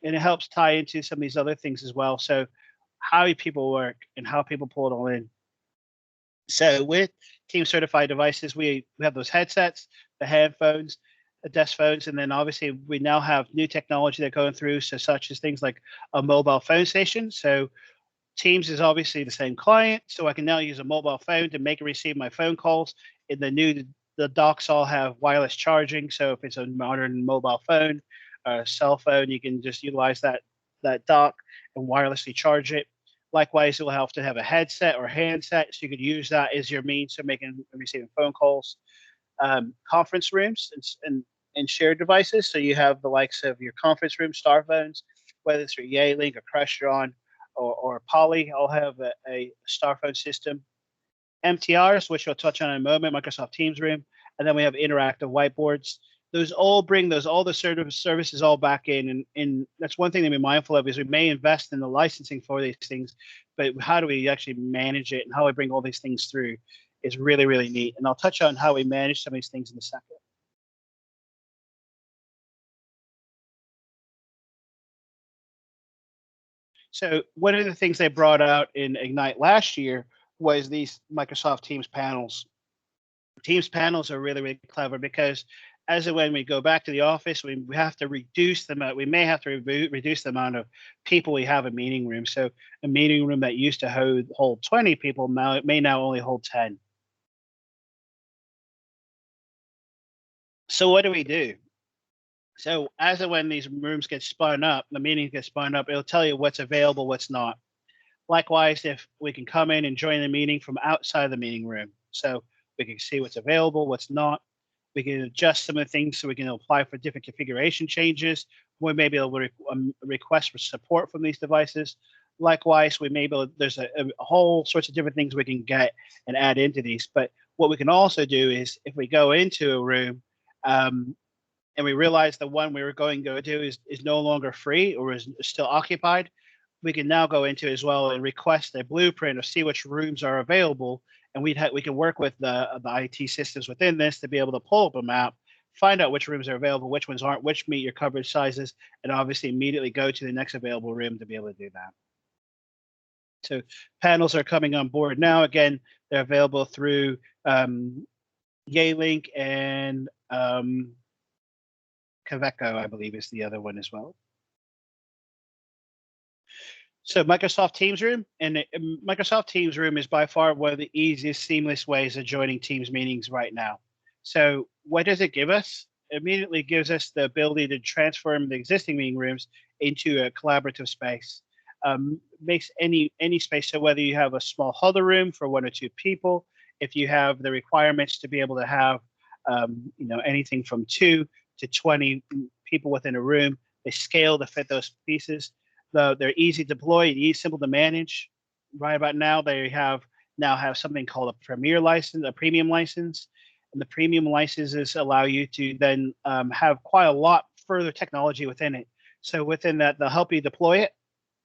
And it helps tie into some of these other things as well. So how people work and how people pull it all in. So with Teams certified devices, we have those headsets, the headphones, the desk phones, and then obviously we now have new technology that going through, so such as things like a mobile phone station. So Teams is obviously the same client, so I can now use a mobile phone to make and receive my phone calls. In the docks all have wireless charging, so if it's a modern mobile phone or a cell phone, you can just utilize that dock and wirelessly charge it. Likewise, it will have to have a headset or handset, so you could use that as your means of making and receiving phone calls. Conference rooms and shared devices, so you have the likes of your conference room star phones, whether it's your Yealink or Crestron or Poly, all have a star phone system. MTRs, which we'll touch on in a moment, Microsoft Teams Room, and then we have interactive whiteboards. Those all bring all the services all back in, and that's one thing to be mindful of is we may invest in the licensing for these things, but how do we actually manage it and how we bring all these things through is really, really neat. And I'll touch on how we manage some of these things in a second. So one of the things they brought out in Ignite last year was these Microsoft Teams panels. Teams panels are really, really clever because as of when we go back to the office, we have to reduce the amount. We may have to reduce the amount of people we have in meeting rooms. So a meeting room that used to hold 20 people may now only hold 10. So what do we do? So as of when these rooms get spun up, the meetings get spun up, it'll tell you what's available, what's not. Likewise, if we can come in and join the meeting from outside the meeting room, so we can see what's available, what's not. We can adjust some of the things so we can apply for different configuration changes. We may be able to request for support from these devices. Likewise, we may be able, there's a whole sorts of different things we can get and add into these. But what we can also do is if we go into a room and we realize the one we were going to go to is no longer free or is still occupied, we can now go into as well and request a blueprint or see which rooms are available. And we can work with the IT systems within this to be able to pull up a map, find out which rooms are available, which ones aren't, which meet your coverage sizes, and obviously immediately go to the next available room to be able to do that. So panels are coming on board now. Again, they're available through Yealink and Kaveco, I believe, is the other one as well. So Microsoft Teams Room, and Microsoft Teams Room is by far one of the easiest, seamless ways of joining Teams meetings right now. So what does it give us? It immediately gives us the ability to transform the existing meeting rooms into a collaborative space. Makes any space, so whether you have a small huddle room for 1 or 2 people, if you have the requirements to be able to have anything from 2 to 20 people within a room, they scale to fit those pieces. They're easy to deploy, simple to manage. Right about now, they have something called a premium license, and the premium licenses allow you to then have quite a lot further technology within it. So within that, they'll help you deploy it.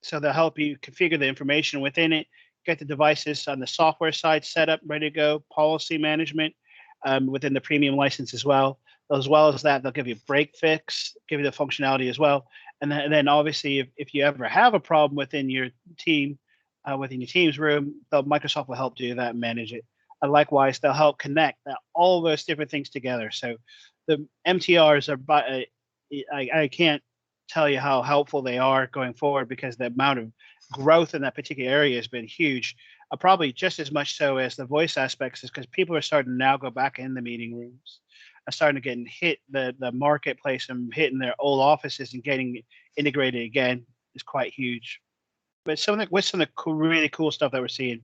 So they'll help you configure the information within it, get the devices on the software side set up, ready to go, policy management within the premium license as well. As well as that, they'll give you break fix, give you the functionality as well. And then obviously, if you ever have a problem within your team, within your team's room, Microsoft will help do that and manage it. And likewise, they'll help connect all those different things together. So the MTRs are, I can't tell you how helpful they are going forward, because the amount of growth in that particular area has been huge. Probably just as much so as the voice aspects, is because people are starting to now go back in the meeting rooms. Starting to hit the marketplace and hitting their old offices and getting integrated again is quite huge. But some of the really cool stuff that we're seeing.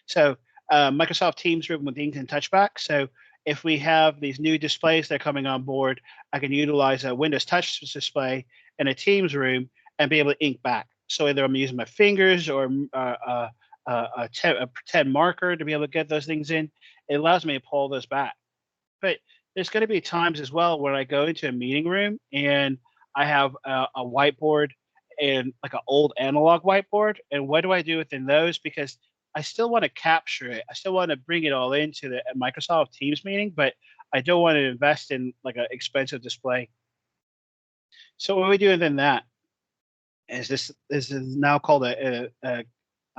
So Microsoft Teams Room with ink and touchback. So if we have these new displays that are coming on board, I can utilize a Windows Touch display in a Teams room and be able to ink back. So either I'm using my fingers or a pretend marker to be able to get those things in. It allows me to pull those back. But there's going to be times as well when I go into a meeting room and I have a whiteboard and like an old analog whiteboard. And what do I do within those? Because I still want to capture it. I still want to bring it all into the Microsoft Teams meeting, but I don't want to invest in like an expensive display. So what we do within that is this is now called a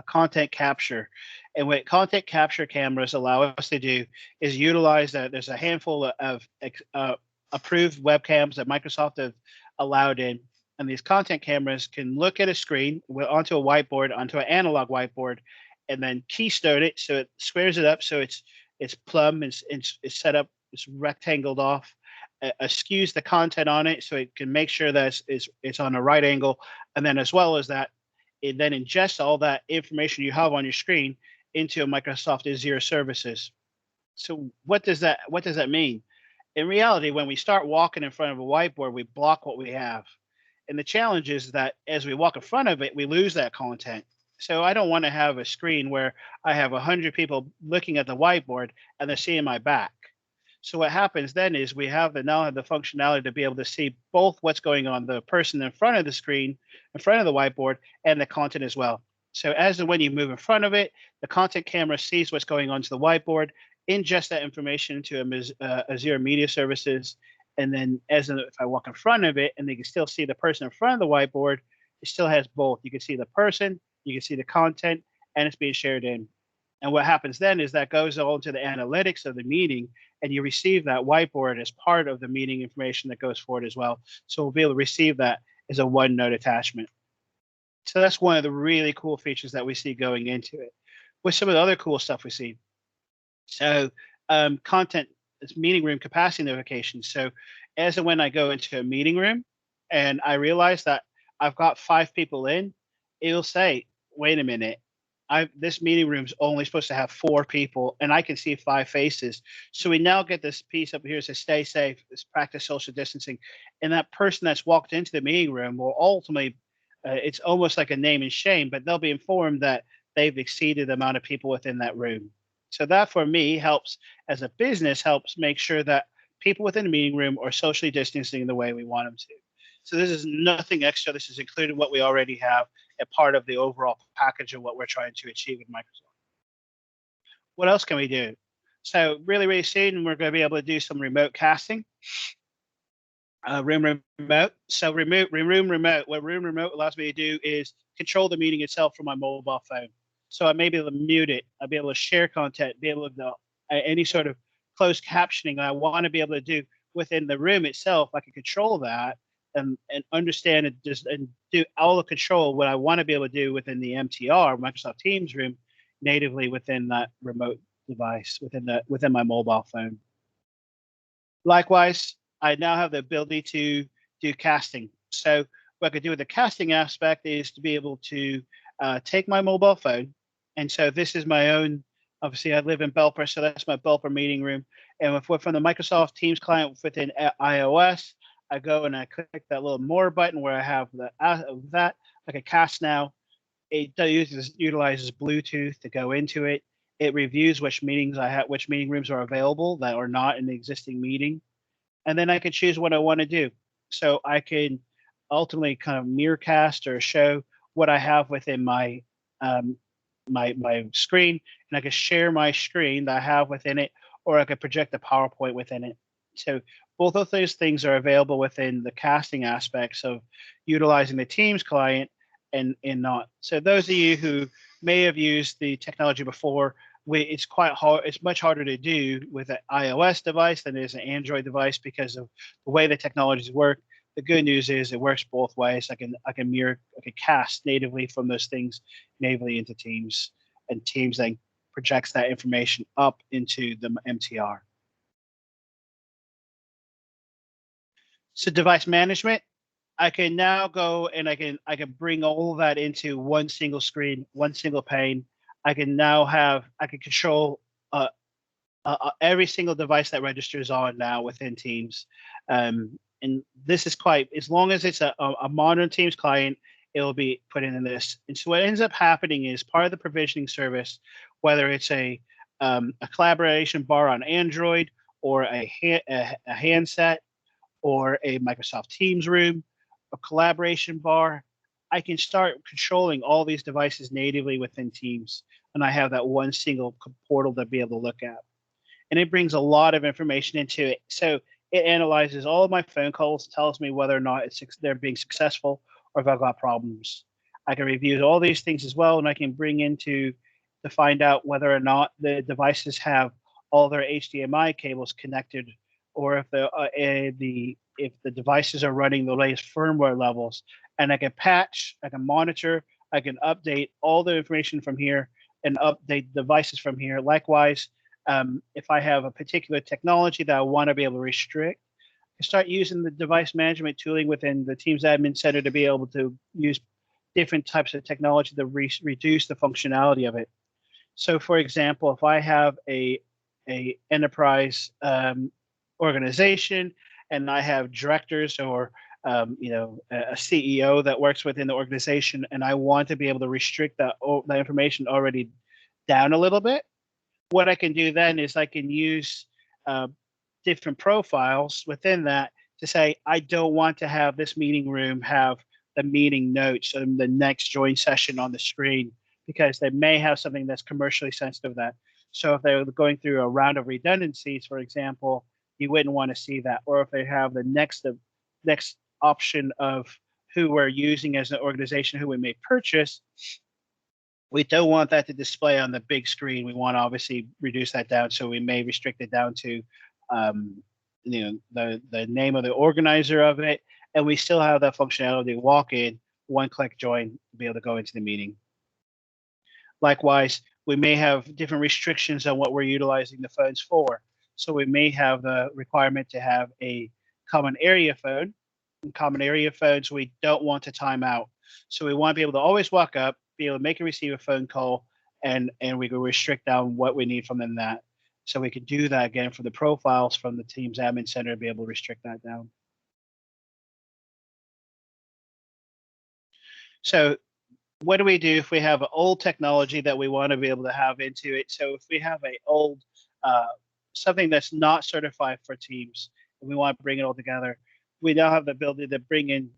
content capture. And what content capture cameras allow us to do is utilize that. There's a handful of approved webcams that Microsoft have allowed in. And these content cameras can look at a screen onto a whiteboard, onto an analog whiteboard, and then keystone it so it squares it up so it's plumb, it's set up, it's rectangled off, skews the content on it so it can make sure that it's on a right angle. And then as well as that, it then ingests all that information you have on your screen into Microsoft Azure services. So what does that mean? In reality, when we start walking in front of a whiteboard, we block what we have. And the challenge is that as we walk in front of it, we lose that content. So I don't want to have a screen where I have 100 people looking at the whiteboard and they're seeing my back. So what happens then is we now have the functionality to be able to see both what's going on, the person in front of the screen, in front of the whiteboard, and the content as well. So as and when you move in front of it, the content camera sees what's going on to the whiteboard, ingest that information into Azure Media Services, and then if I walk in front of it and they can still see the person in front of the whiteboard, it still has both. You can see the person, you can see the content, and it's being shared in. And what happens then is that goes all into the analytics of the meeting, and you receive that whiteboard as part of the meeting information that goes forward as well. So we'll be able to receive that as a OneNote attachment. So that's one of the really cool features that we see going into it. With some of the other cool stuff we see. So content, it's meeting room capacity notifications. So as and when I go into a meeting room and I realize that I've got 5 people in, it'll say, wait a minute, this meeting room is only supposed to have 4 people and I can see 5 faces. So we now get this piece up here that says stay safe, practice social distancing. And that person that's walked into the meeting room will ultimately it's almost like a name and shame, but they'll be informed that they've exceeded the amount of people within that room. So that for me helps as a business, helps make sure that people within the meeting room are socially distancing the way we want them to. So this is nothing extra. This is included what we already have, a part of the overall package of what we're trying to achieve with Microsoft. What else can we do? So really soon, we're going to be able to do some remote casting. Room remote. So room remote. What room remote allows me to do is control the meeting itself from my mobile phone. So I may be able to mute it. I'll be able to share content, be able to any sort of closed captioning I want to be able to do within the room itself. I can control that and understand and do all the control what I want to be able to do within the MTR, Microsoft Teams room, natively within that remote device, within my mobile phone. Likewise, I now have the ability to do casting. So what I could do with the casting aspect is to be able to take my mobile phone. And so this is my own, obviously I live in Belper, so that's my Belper meeting room. And if we're from the Microsoft Teams client within iOS, I go and I click that little more button where I have that, I can cast now. It utilizes Bluetooth to go into it. It reviews which meetings I have, which meeting rooms are available that are not in the existing meeting. And then I can choose what I want to do. So I can ultimately kind of mirrorcast or show what I have within my my screen, and I can share my screen that I have within it, or I could project a PowerPoint within it. So both of those things are available within the casting aspects of utilizing the Teams client and not. So those of you who may have used the technology before, it's quite hard. It's much harder to do with an iOS device than it is an Android device because of the way the technologies work. The good news is it works both ways. I can cast natively from those things natively into Teams, and Teams then projects that information up into the MTR. So device management, I can now go and I can bring all of that into one single screen, one single pane. I can control every single device that registers on now within Teams. And this is quite, as long as it's a modern Teams client, it'll be put in this. And so what ends up happening is part of the provisioning service, whether it's a collaboration bar on Android or a handset or a Microsoft Teams room, a collaboration bar, I can start controlling all these devices natively within Teams. And I have that one single portal to be able to look at. And it brings a lot of information into it. So it analyzes all of my phone calls, tells me whether or not they're being successful or if I've got problems. I can review all these things as well, and I can bring into to find out whether or not the devices have all their HDMI cables connected, or if the devices are running the latest firmware levels. And I can patch, I can monitor, I can update all the information from here and update devices from here. Likewise, if I have a particular technology that I want to be able to restrict, I start using the device management tooling within the Teams Admin Center to be able to use different types of technology to reduce the functionality of it. So, for example, if I have a enterprise organization and I have directors or a CEO that works within the organization, and I want to be able to restrict that information already down a little bit, what I can do then is I can use different profiles within that to say, I don't want to have this meeting room have the meeting notes and the next join session on the screen, because they may have something that's commercially sensitive that. So if they're going through a round of redundancies, for example, you wouldn't want to see that. Or if they have the next option of who we're using as an organization, who we may purchase, we don't want that to display on the big screen. We want to obviously reduce that down, so we may restrict it down to the name of the organizer of it, and we still have that functionality to walk in, one-click join, to be able to go into the meeting. Likewise, we may have different restrictions on what we're utilizing the phones for. So we may have the requirement to have a common area phone. In common area phones, we don't want to time out. So we want to be able to always walk up, be able to make and receive a phone call, and we can restrict down what we need from them that. So we can do that again for the profiles from the Teams Admin Center to be able to restrict that down. So what do we do if we have old technology that we want to be able to have into it? So if we have a old something that's not certified for Teams and we want to bring it all together, we now have the ability to bring in,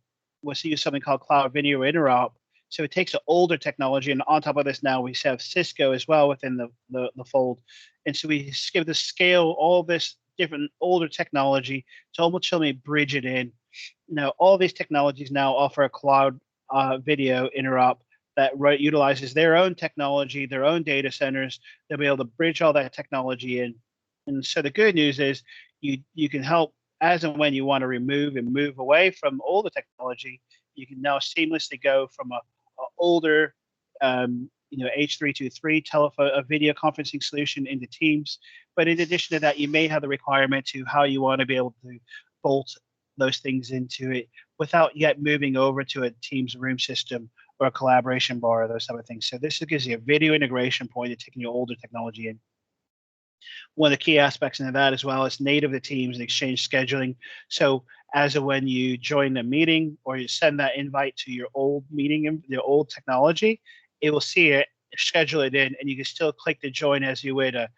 we'll use something called Cloud Video Interop. So it takes an older technology, and on top of this now we have Cisco as well within the fold. And so we give the scale all this different older technology to almost bridge it in. Now, all these technologies now offer a cloud video interop that utilizes their own technology, their own data centers. They'll be able to bridge all that technology in. And so the good news is you can help as and when you want to remove and move away from older technology. You can now seamlessly go from a older H323 telephone a video conferencing solution into Teams. But in addition to that, you may have the requirement to how you want to be able to bolt those things into it without yet moving over to a Teams room system or a collaboration bar or those type of things. So this gives you a video integration point of taking your older technology in. One of the key aspects into that as well is native to Teams and Exchange scheduling. So as of when you join a meeting or you send that invite to your old meeting and your old technology, it will see it, schedule it in, and you can still click to join as you would an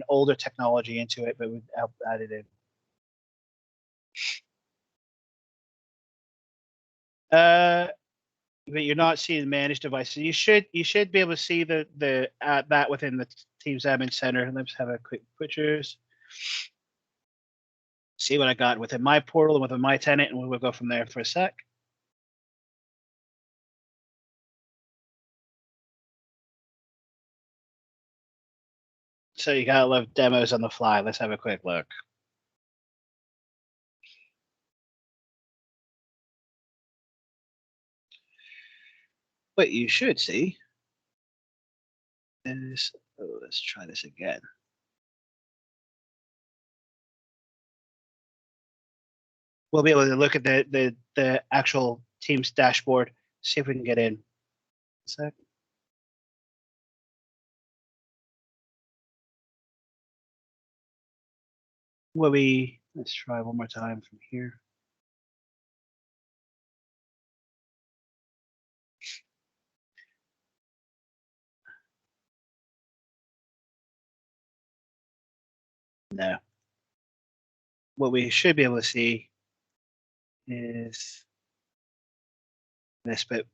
older technology into it, but would add it in. But you're not seeing managed devices. You should be able to see that within the Teams Admin Center. Let's have a quick pictures. See what I got within my portal and within my tenant, and we'll go from there for a sec. So you gotta love demos on the fly. Let's have a quick look. What you should see is, let's try this again. We'll be able to look at the actual Teams dashboard, see if we can get in. A sec. Let's try one more time from here. No. What we should be able to see is this, but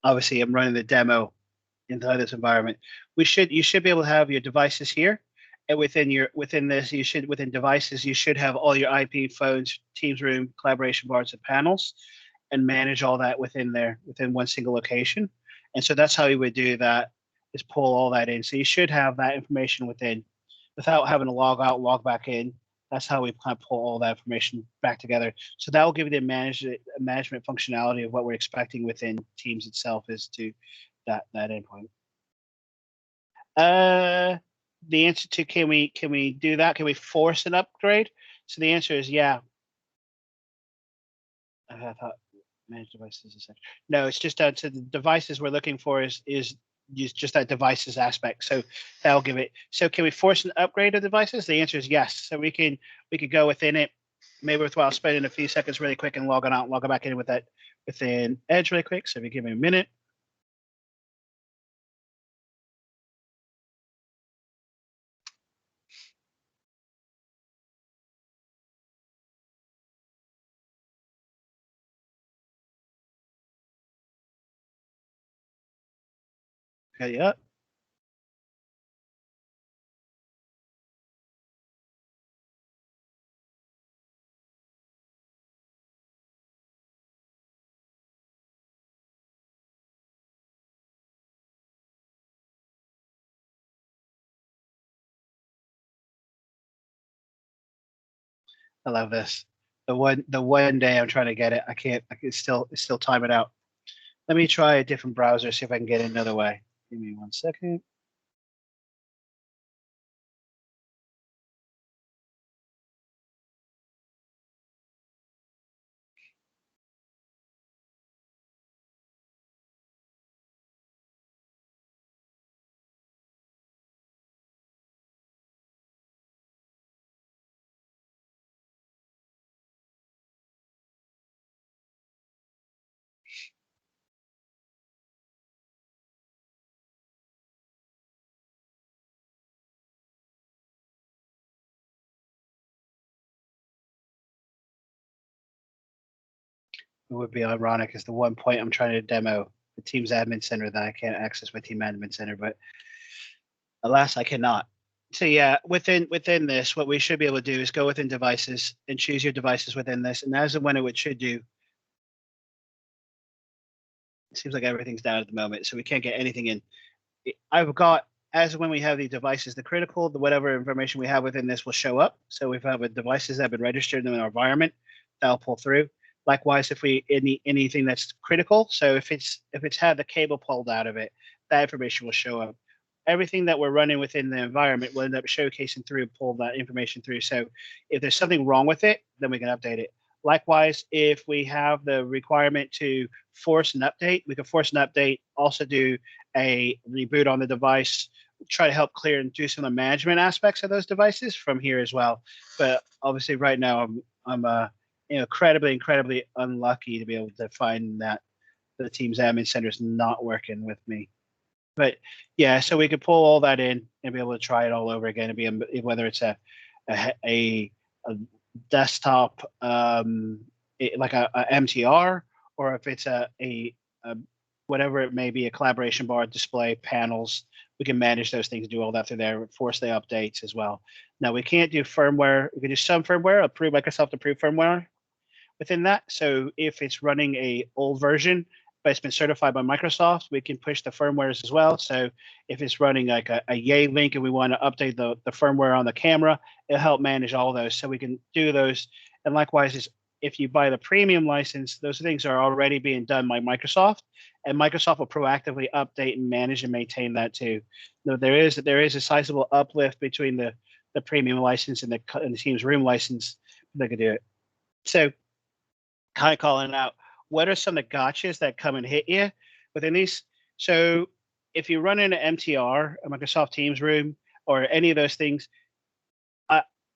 obviously I'm running the demo inside this environment. You should be able to have your devices here, and within devices you should have all your IP phones, Teams room, collaboration bars, and panels, and manage all that within one single location. And so that's how you would do that, is pull all that in. So you should have that information without having to log out, log back in. That's how we kind of pull all that information back together. So that will give you the management functionality of what we're expecting within Teams itself is to that endpoint. The answer to can we do that? Can we force an upgrade? So the answer is yeah. I thought manage devices is no, it's just to the devices we're looking for is use just that devices aspect. So that'll give it. So can we force an upgrade of devices? The answer is yes. So we could go within it, maybe worthwhile spending a few seconds really quick and logging out and logging back in with that within Edge really quick. So if you give me a minute. Okay, yeah. I love this. The one day I'm trying to get it, I can't. It's still time it out. Let me try a different browser, see if I can get it another way. Give me 1 second. would be ironic is the one point I'm trying to demo the Teams admin center that I can't access my team admin center, but alas, I cannot. So yeah, within this, what we should be able to do is go within devices and choose your devices within this, and as and when it should do. It seems like everything's down at the moment, so we can't get anything in. I've got, as when we have these devices, the critical, the whatever information we have within this will show up. So if we have devices that have been registered in our environment, that'll pull through. Likewise, if we anything that's critical, so if it's had the cable pulled out of it, that information will show up. Everything that we're running within the environment will end up showcasing through and pull that information through. So if there's something wrong with it, then we can update it. Likewise, if we have the requirement to force an update, we can force an update, also do a reboot on the device, try to help clear and do some of the management aspects of those devices from here as well. But obviously right now I'm incredibly unlucky to be able to find that the Teams admin center is not working with me. But yeah, so we could pull all that in and be able to try it all over again, and be whether it's a desktop like a MTR, or if it's a whatever it may be, a collaboration bar, display, panels, we can manage those things, do all that through there, force the updates as well. Now we can't do firmware. We can do some firmware, Microsoft approved firmware within that. So if it's running a old version, but it's been certified by Microsoft, we can push the firmwares as well. So if it's running like a Yay link and we want to update the firmware on the camera, it'll help manage all those. So we can do those. And likewise, if you buy the premium license, those things are already being done by Microsoft, and Microsoft will proactively update and manage and maintain that too. Now, there is a sizable uplift between the premium license and the Teams Room license. They could do it. So kind of calling out, what are some of the gotchas that come and hit you within these? So if you run into MTR, a Microsoft Teams Room, or any of those things,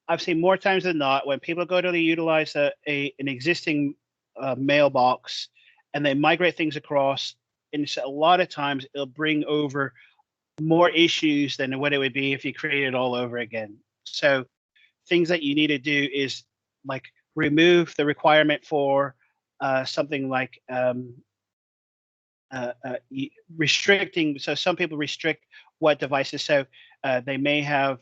I've seen more times than not when people go to utilize an existing mailbox and they migrate things across, and a lot of times it'll bring over more issues than what it would be if you created it all over again. So things that you need to do is like remove the requirement for something like restricting. So some people restrict what devices. So they may have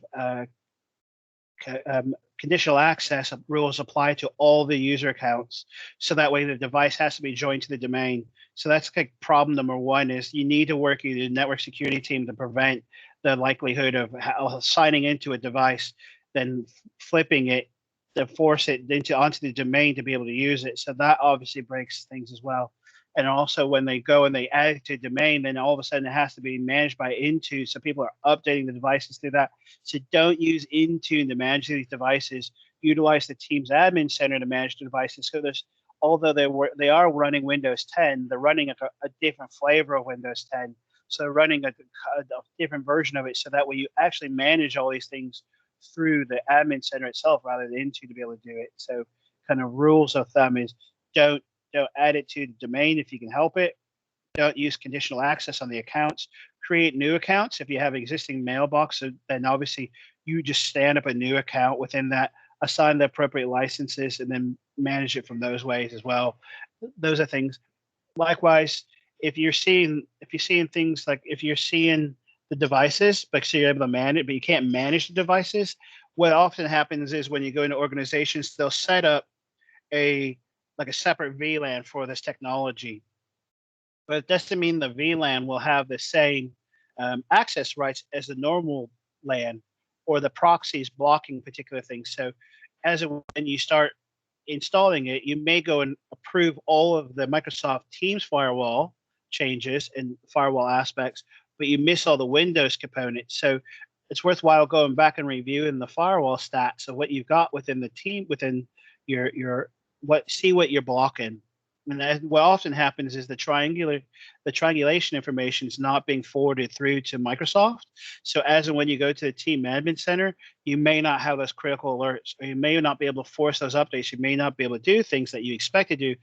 conditional access rules apply to all the user accounts. So that way the device has to be joined to the domain. So that's like problem number one, is you need to work with the network security team to prevent the likelihood of signing into a device, then flipping it to force it onto the domain to be able to use it. So that obviously breaks things as well. And also when they go and they add it to domain, then all of a sudden it has to be managed by Intune. So people are updating the devices through that. So don't use Intune to manage these devices. Utilize the Teams admin center to manage the devices. So although they are running Windows 10, they're running a different flavor of Windows 10. So running a different version of it. So that way you actually manage all these things through the admin center itself rather than Intune to be able to do it. So kind of rules of thumb is don't add it to the domain if you can help it. Don't use conditional access on the accounts. Create new accounts. If you have existing mailbox, then obviously you just stand up a new account within that, assign the appropriate licenses, and then manage it from those ways as well. Those are things. Likewise, if you're seeing things like if you're seeing the devices, but so you're able to manage it, but you can't manage the devices, what often happens is when you go into organizations, they'll set up a separate VLAN for this technology. But it doesn't mean the VLAN will have the same access rights as the normal LAN, or the proxies blocking particular things. So when you start installing it, you may go and approve all of the Microsoft Teams firewall changes and firewall aspects, but you miss all the Windows components. So it's worthwhile going back and reviewing the firewall stats of what you've got within the team, within your see what you're blocking. And what often happens is the triangulation information is not being forwarded through to Microsoft. So as and when you go to the Team Admin Center, you may not have those critical alerts, or you may not be able to force those updates. You may not be able to do things that you expect to do,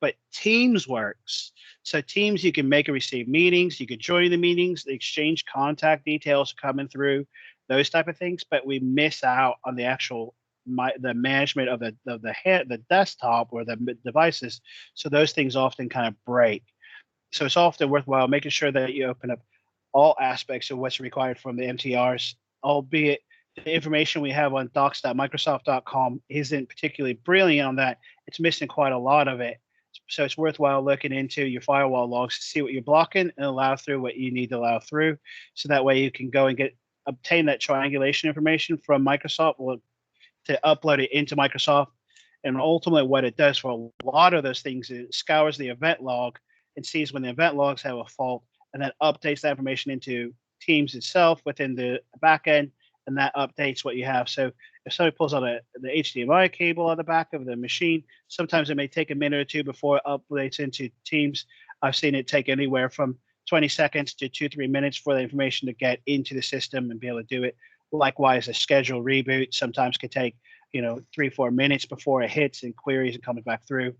but Teams works. So Teams, you can make and receive meetings, you can join the meetings, exchange contact details coming through, those type of things, but we miss out on the actual the management of the desktop or the devices. So those things often kind of break. So it's often worthwhile making sure that you open up all aspects of what's required from the MTRs, albeit the information we have on docs.microsoft.com isn't particularly brilliant on that. It's missing quite a lot of it. So it's worthwhile looking into your firewall logs to see what you're blocking and allow through what you need to allow through. So that way you can go and obtain that triangulation information from Microsoft to upload it into Microsoft. And ultimately what it does for a lot of those things is it scours the event log and sees when the event logs have a fault, and then updates that information into Teams itself within the backend, and that updates what you have. So if somebody pulls out the HDMI cable on the back of the machine, sometimes it may take a minute or two before it updates into Teams. I've seen it take anywhere from 20 seconds to 2-3 minutes for the information to get into the system and be able to do it. Likewise, a scheduled reboot sometimes could take 3-4 minutes before it hits and queries and comes back through.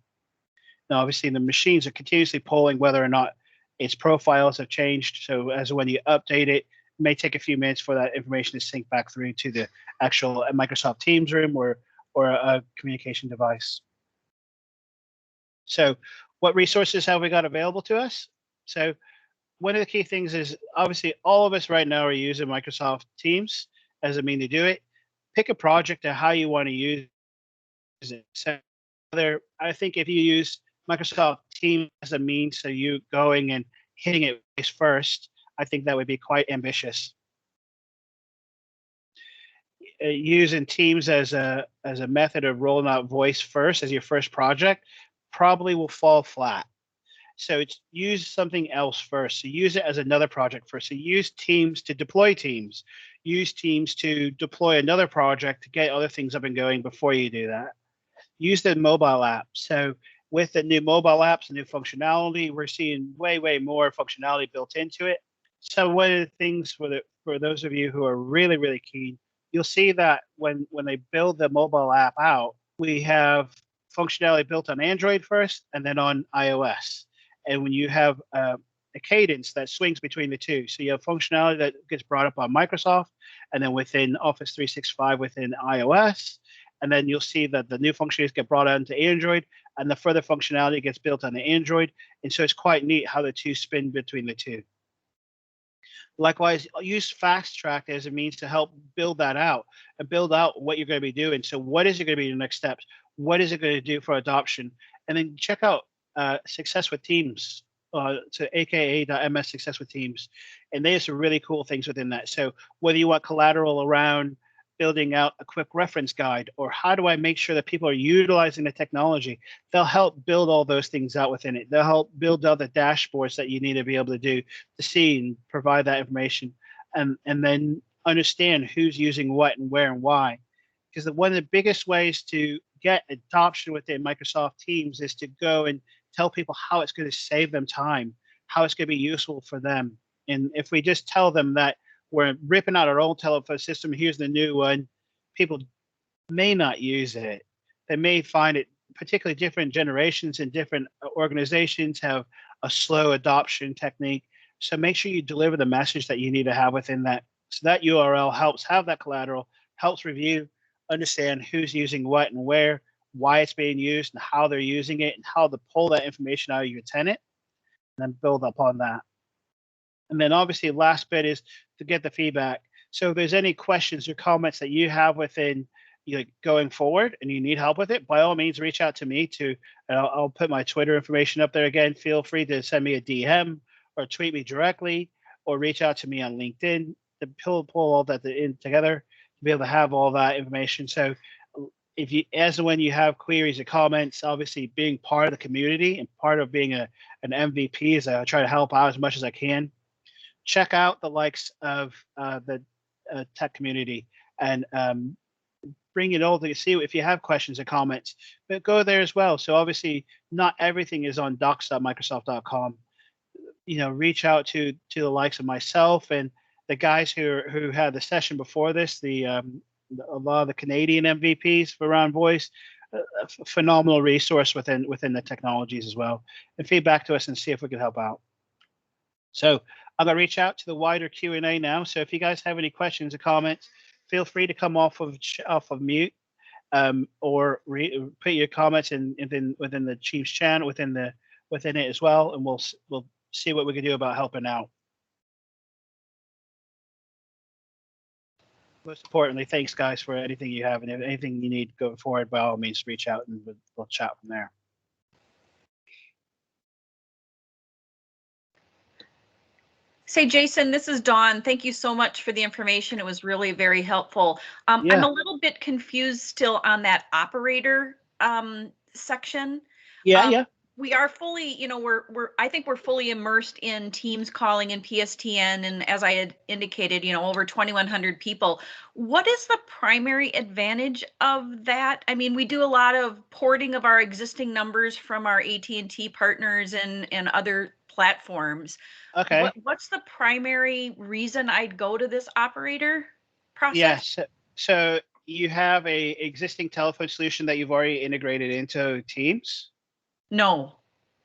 Now, obviously, the machines are continuously polling whether or not its profiles have changed. So as when you update it, it may take a few minutes for that information to sync back through to the actual Microsoft Teams room or a communication device. So what resources have we got available to us? So one of the key things is obviously all of us right now are using Microsoft Teams as a mean to do it. Pick a project and how you want to use it. So I think if you use Microsoft Teams as a means, so you going and hitting it first, I think that would be quite ambitious. Using Teams as a method of rolling out voice first as your first project probably will fall flat. So it's use something else first. So use it as another project first. So use Teams to deploy Teams. Use Teams to deploy another project to get other things up and going before you do that. Use the mobile app. So with the new mobile apps and new functionality, we're seeing way more functionality built into it. So one of the things for those of you who are really keen, you'll see that when they build the mobile app out, we have functionality built on Android first and then on iOS. And when you have a cadence that swings between the two, so you have functionality that gets brought up on Microsoft, and then within Office 365 within iOS, and then you'll see that the new functionalities get brought onto Android, and the further functionality gets built on the Android. And so it's quite neat how the two spin between the two. Likewise, use Fast Track as a means to help build that out and build out what you're going to be doing. So what is it going to be the next steps? What is it going to do for adoption? And then check out Success with Teams, to aka.ms Success with Teams. And there's some really cool things within that. So whether you want collateral around building out a quick reference guide, or how do I make sure that people are utilizing the technology, they'll help build all those things out within it. They'll help build out the dashboards that you need to be able to do to see and provide that information, and then understand who's using what and where and why. Because one of the biggest ways to get adoption within Microsoft Teams is to go and tell people how it's going to save them time, how it's going to be useful for them. And if we just tell them that we're ripping out our old telephone system, here's the new one, people may not use it. They may find it, particularly different generations and different organizations have a slow adoption technique. So make sure you deliver the message that you need to have within that. So that URL helps have that collateral, helps review, understand who's using what and where, why it's being used and how they're using it, and how to pull that information out of your tenant, and then build upon that. And then obviously last bit is to get the feedback. So if there's any questions or comments that you have within going forward and you need help with it, by all means, reach out to me and I'll put my Twitter information up there again. Feel free to send me a DM or tweet me directly, or reach out to me on LinkedIn to pull all that in together to be able to have all that information. So if you, as and when you have queries or comments, obviously being part of the community and part of being an MVP is I try to help out as much as I can. Check out the likes of the tech community and bring it all to see if you have questions or comments, but go there as well. So obviously not everything is on docs.microsoft.com. Reach out to the likes of myself and the guys who had the session before this, a lot of the Canadian MVPs for Around Voice, a phenomenal resource within the technologies as well, and feedback to us and see if we can help out. So I'm going to reach out to the wider Q&A now. So if you guys have any questions or comments, feel free to come off of mute or put your comments within the Chiefs channel within it as well, and we'll see what we can do about helping out. Most importantly, thanks guys for anything you have, and if anything you need going forward, by all means, reach out and we'll chat from there. Say, Jason, this is Dawn. Thank you so much for the information. It was really very helpful. Yeah. I'm a little bit confused still on that operator section. Yeah. We are fully, you know, I think we're fully immersed in Teams calling and PSTN, and as I had indicated, you know, over 2,100 people. What is the primary advantage of that? I mean, we do a lot of porting of our existing numbers from our AT&T partners and other platforms. Okay. What's the primary reason I'd go to this operator process? Yes. So you have a existing telephone solution that you've already integrated into Teams? No.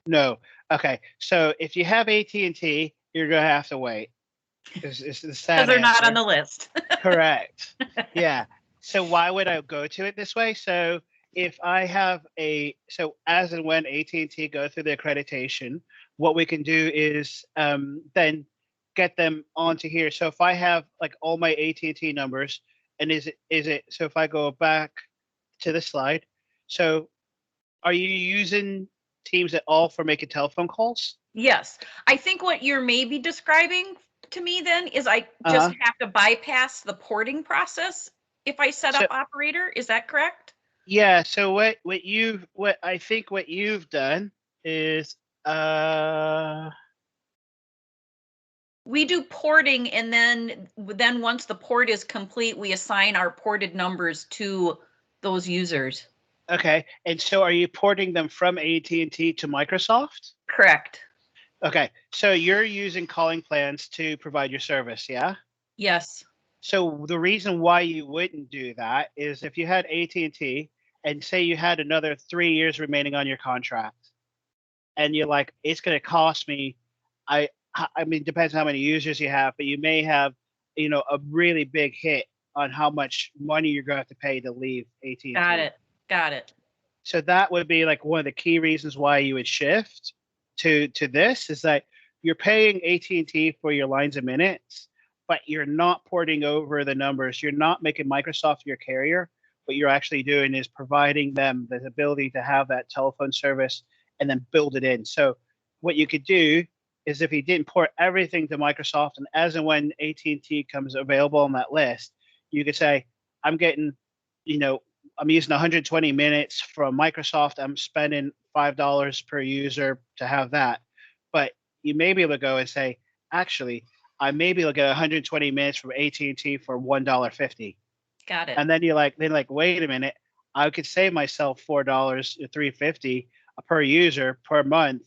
No. Okay. So if you have AT&T, you're going to have to wait. It's the sad Because they're not answer. on the list. Correct. Yeah. So why would I go to it this way? So if I have as and when AT&T go through the accreditation, what we can do is then get them onto here. So if I have like all my AT&T numbers, and so if I go back to the slide, so are you using Teams at all for making telephone calls? Yes. I think what you're maybe describing to me then is I just have to bypass the porting process if I set up operator. Is that correct? Yeah. So what I think what you've done is we do porting, and then once the port is complete, we assign our ported numbers to those users. Okay. And so are you porting them from AT&T to Microsoft? Correct. Okay. So you're using calling plans to provide your service, yeah? Yes. So the reason why you wouldn't do that is if you had AT&T and say you had another 3 years remaining on your contract, and you're like, it's going to cost me, I mean, depends on how many users you have, but you may have, you know, a really big hit on how much money you're going to have to pay to leave AT&T. Got it. So that would be like one of the key reasons why you would shift to this, is that you're paying AT&T for your lines of minutes, but you're not porting over the numbers. You're not making Microsoft your carrier. What you're actually doing is providing them the ability to have that telephone service and then build it in. So what you could do is if you didn't port everything to Microsoft, and as and when AT&T comes available on that list, you could say, I'm getting, you know, I'm using 120 minutes from Microsoft. I'm spending $5 per user to have that. But you may be able to go and say, actually, I may be able to get 120 minutes from AT&T for $1.50. Got it. And then you're like, wait a minute, I could save myself $4 or $3.50 per user per month,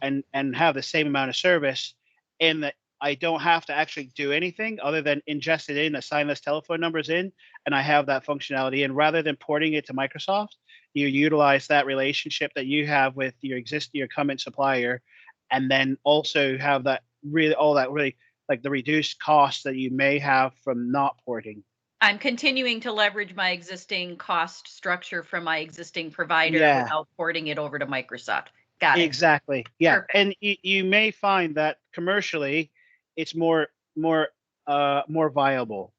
and have the same amount of service, in that I don't have to actually do anything other than ingest it in, assign those telephone numbers in, and I have that functionality. And rather than porting it to Microsoft, you utilize that relationship that you have with your incumbent supplier, and then also have that really like the reduced cost that you may have from not porting. I'm continuing to leverage my existing cost structure from my existing provider without porting it over to Microsoft. Got it. Exactly. Yeah. Perfect. And you may find that commercially it's more viable,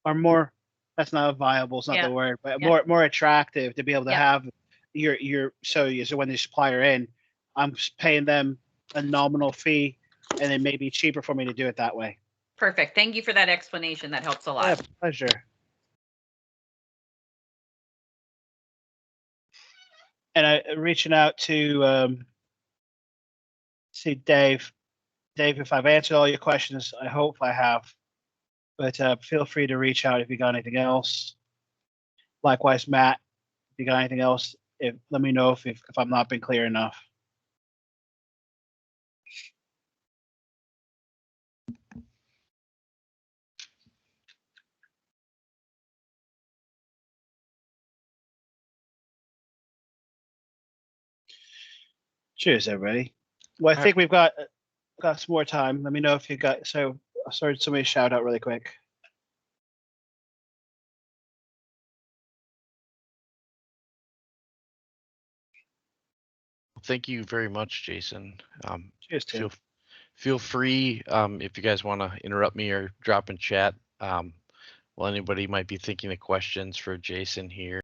or more, that's not viable, it's not the word, but more attractive to be able to have so when the supplier in, I'm paying them a nominal fee, and it may be cheaper for me to do it that way. Perfect. Thank you for that explanation. That helps a lot. Yeah, pleasure. And I reaching out to see Dave. Dave, if I've answered all your questions, I hope I have. But feel free to reach out if you got anything else. Likewise, Matt, if you got anything else, let me know if I'm not been clear enough. Cheers, everybody. Well, I think we've got some more time. Let me know if you got. So I started somebody shout out really quick. thank you very much, Jason. Cheers, Tim. Feel free if you guys want to interrupt me or drop in chat. Well, anybody might be thinking of questions for Jason here.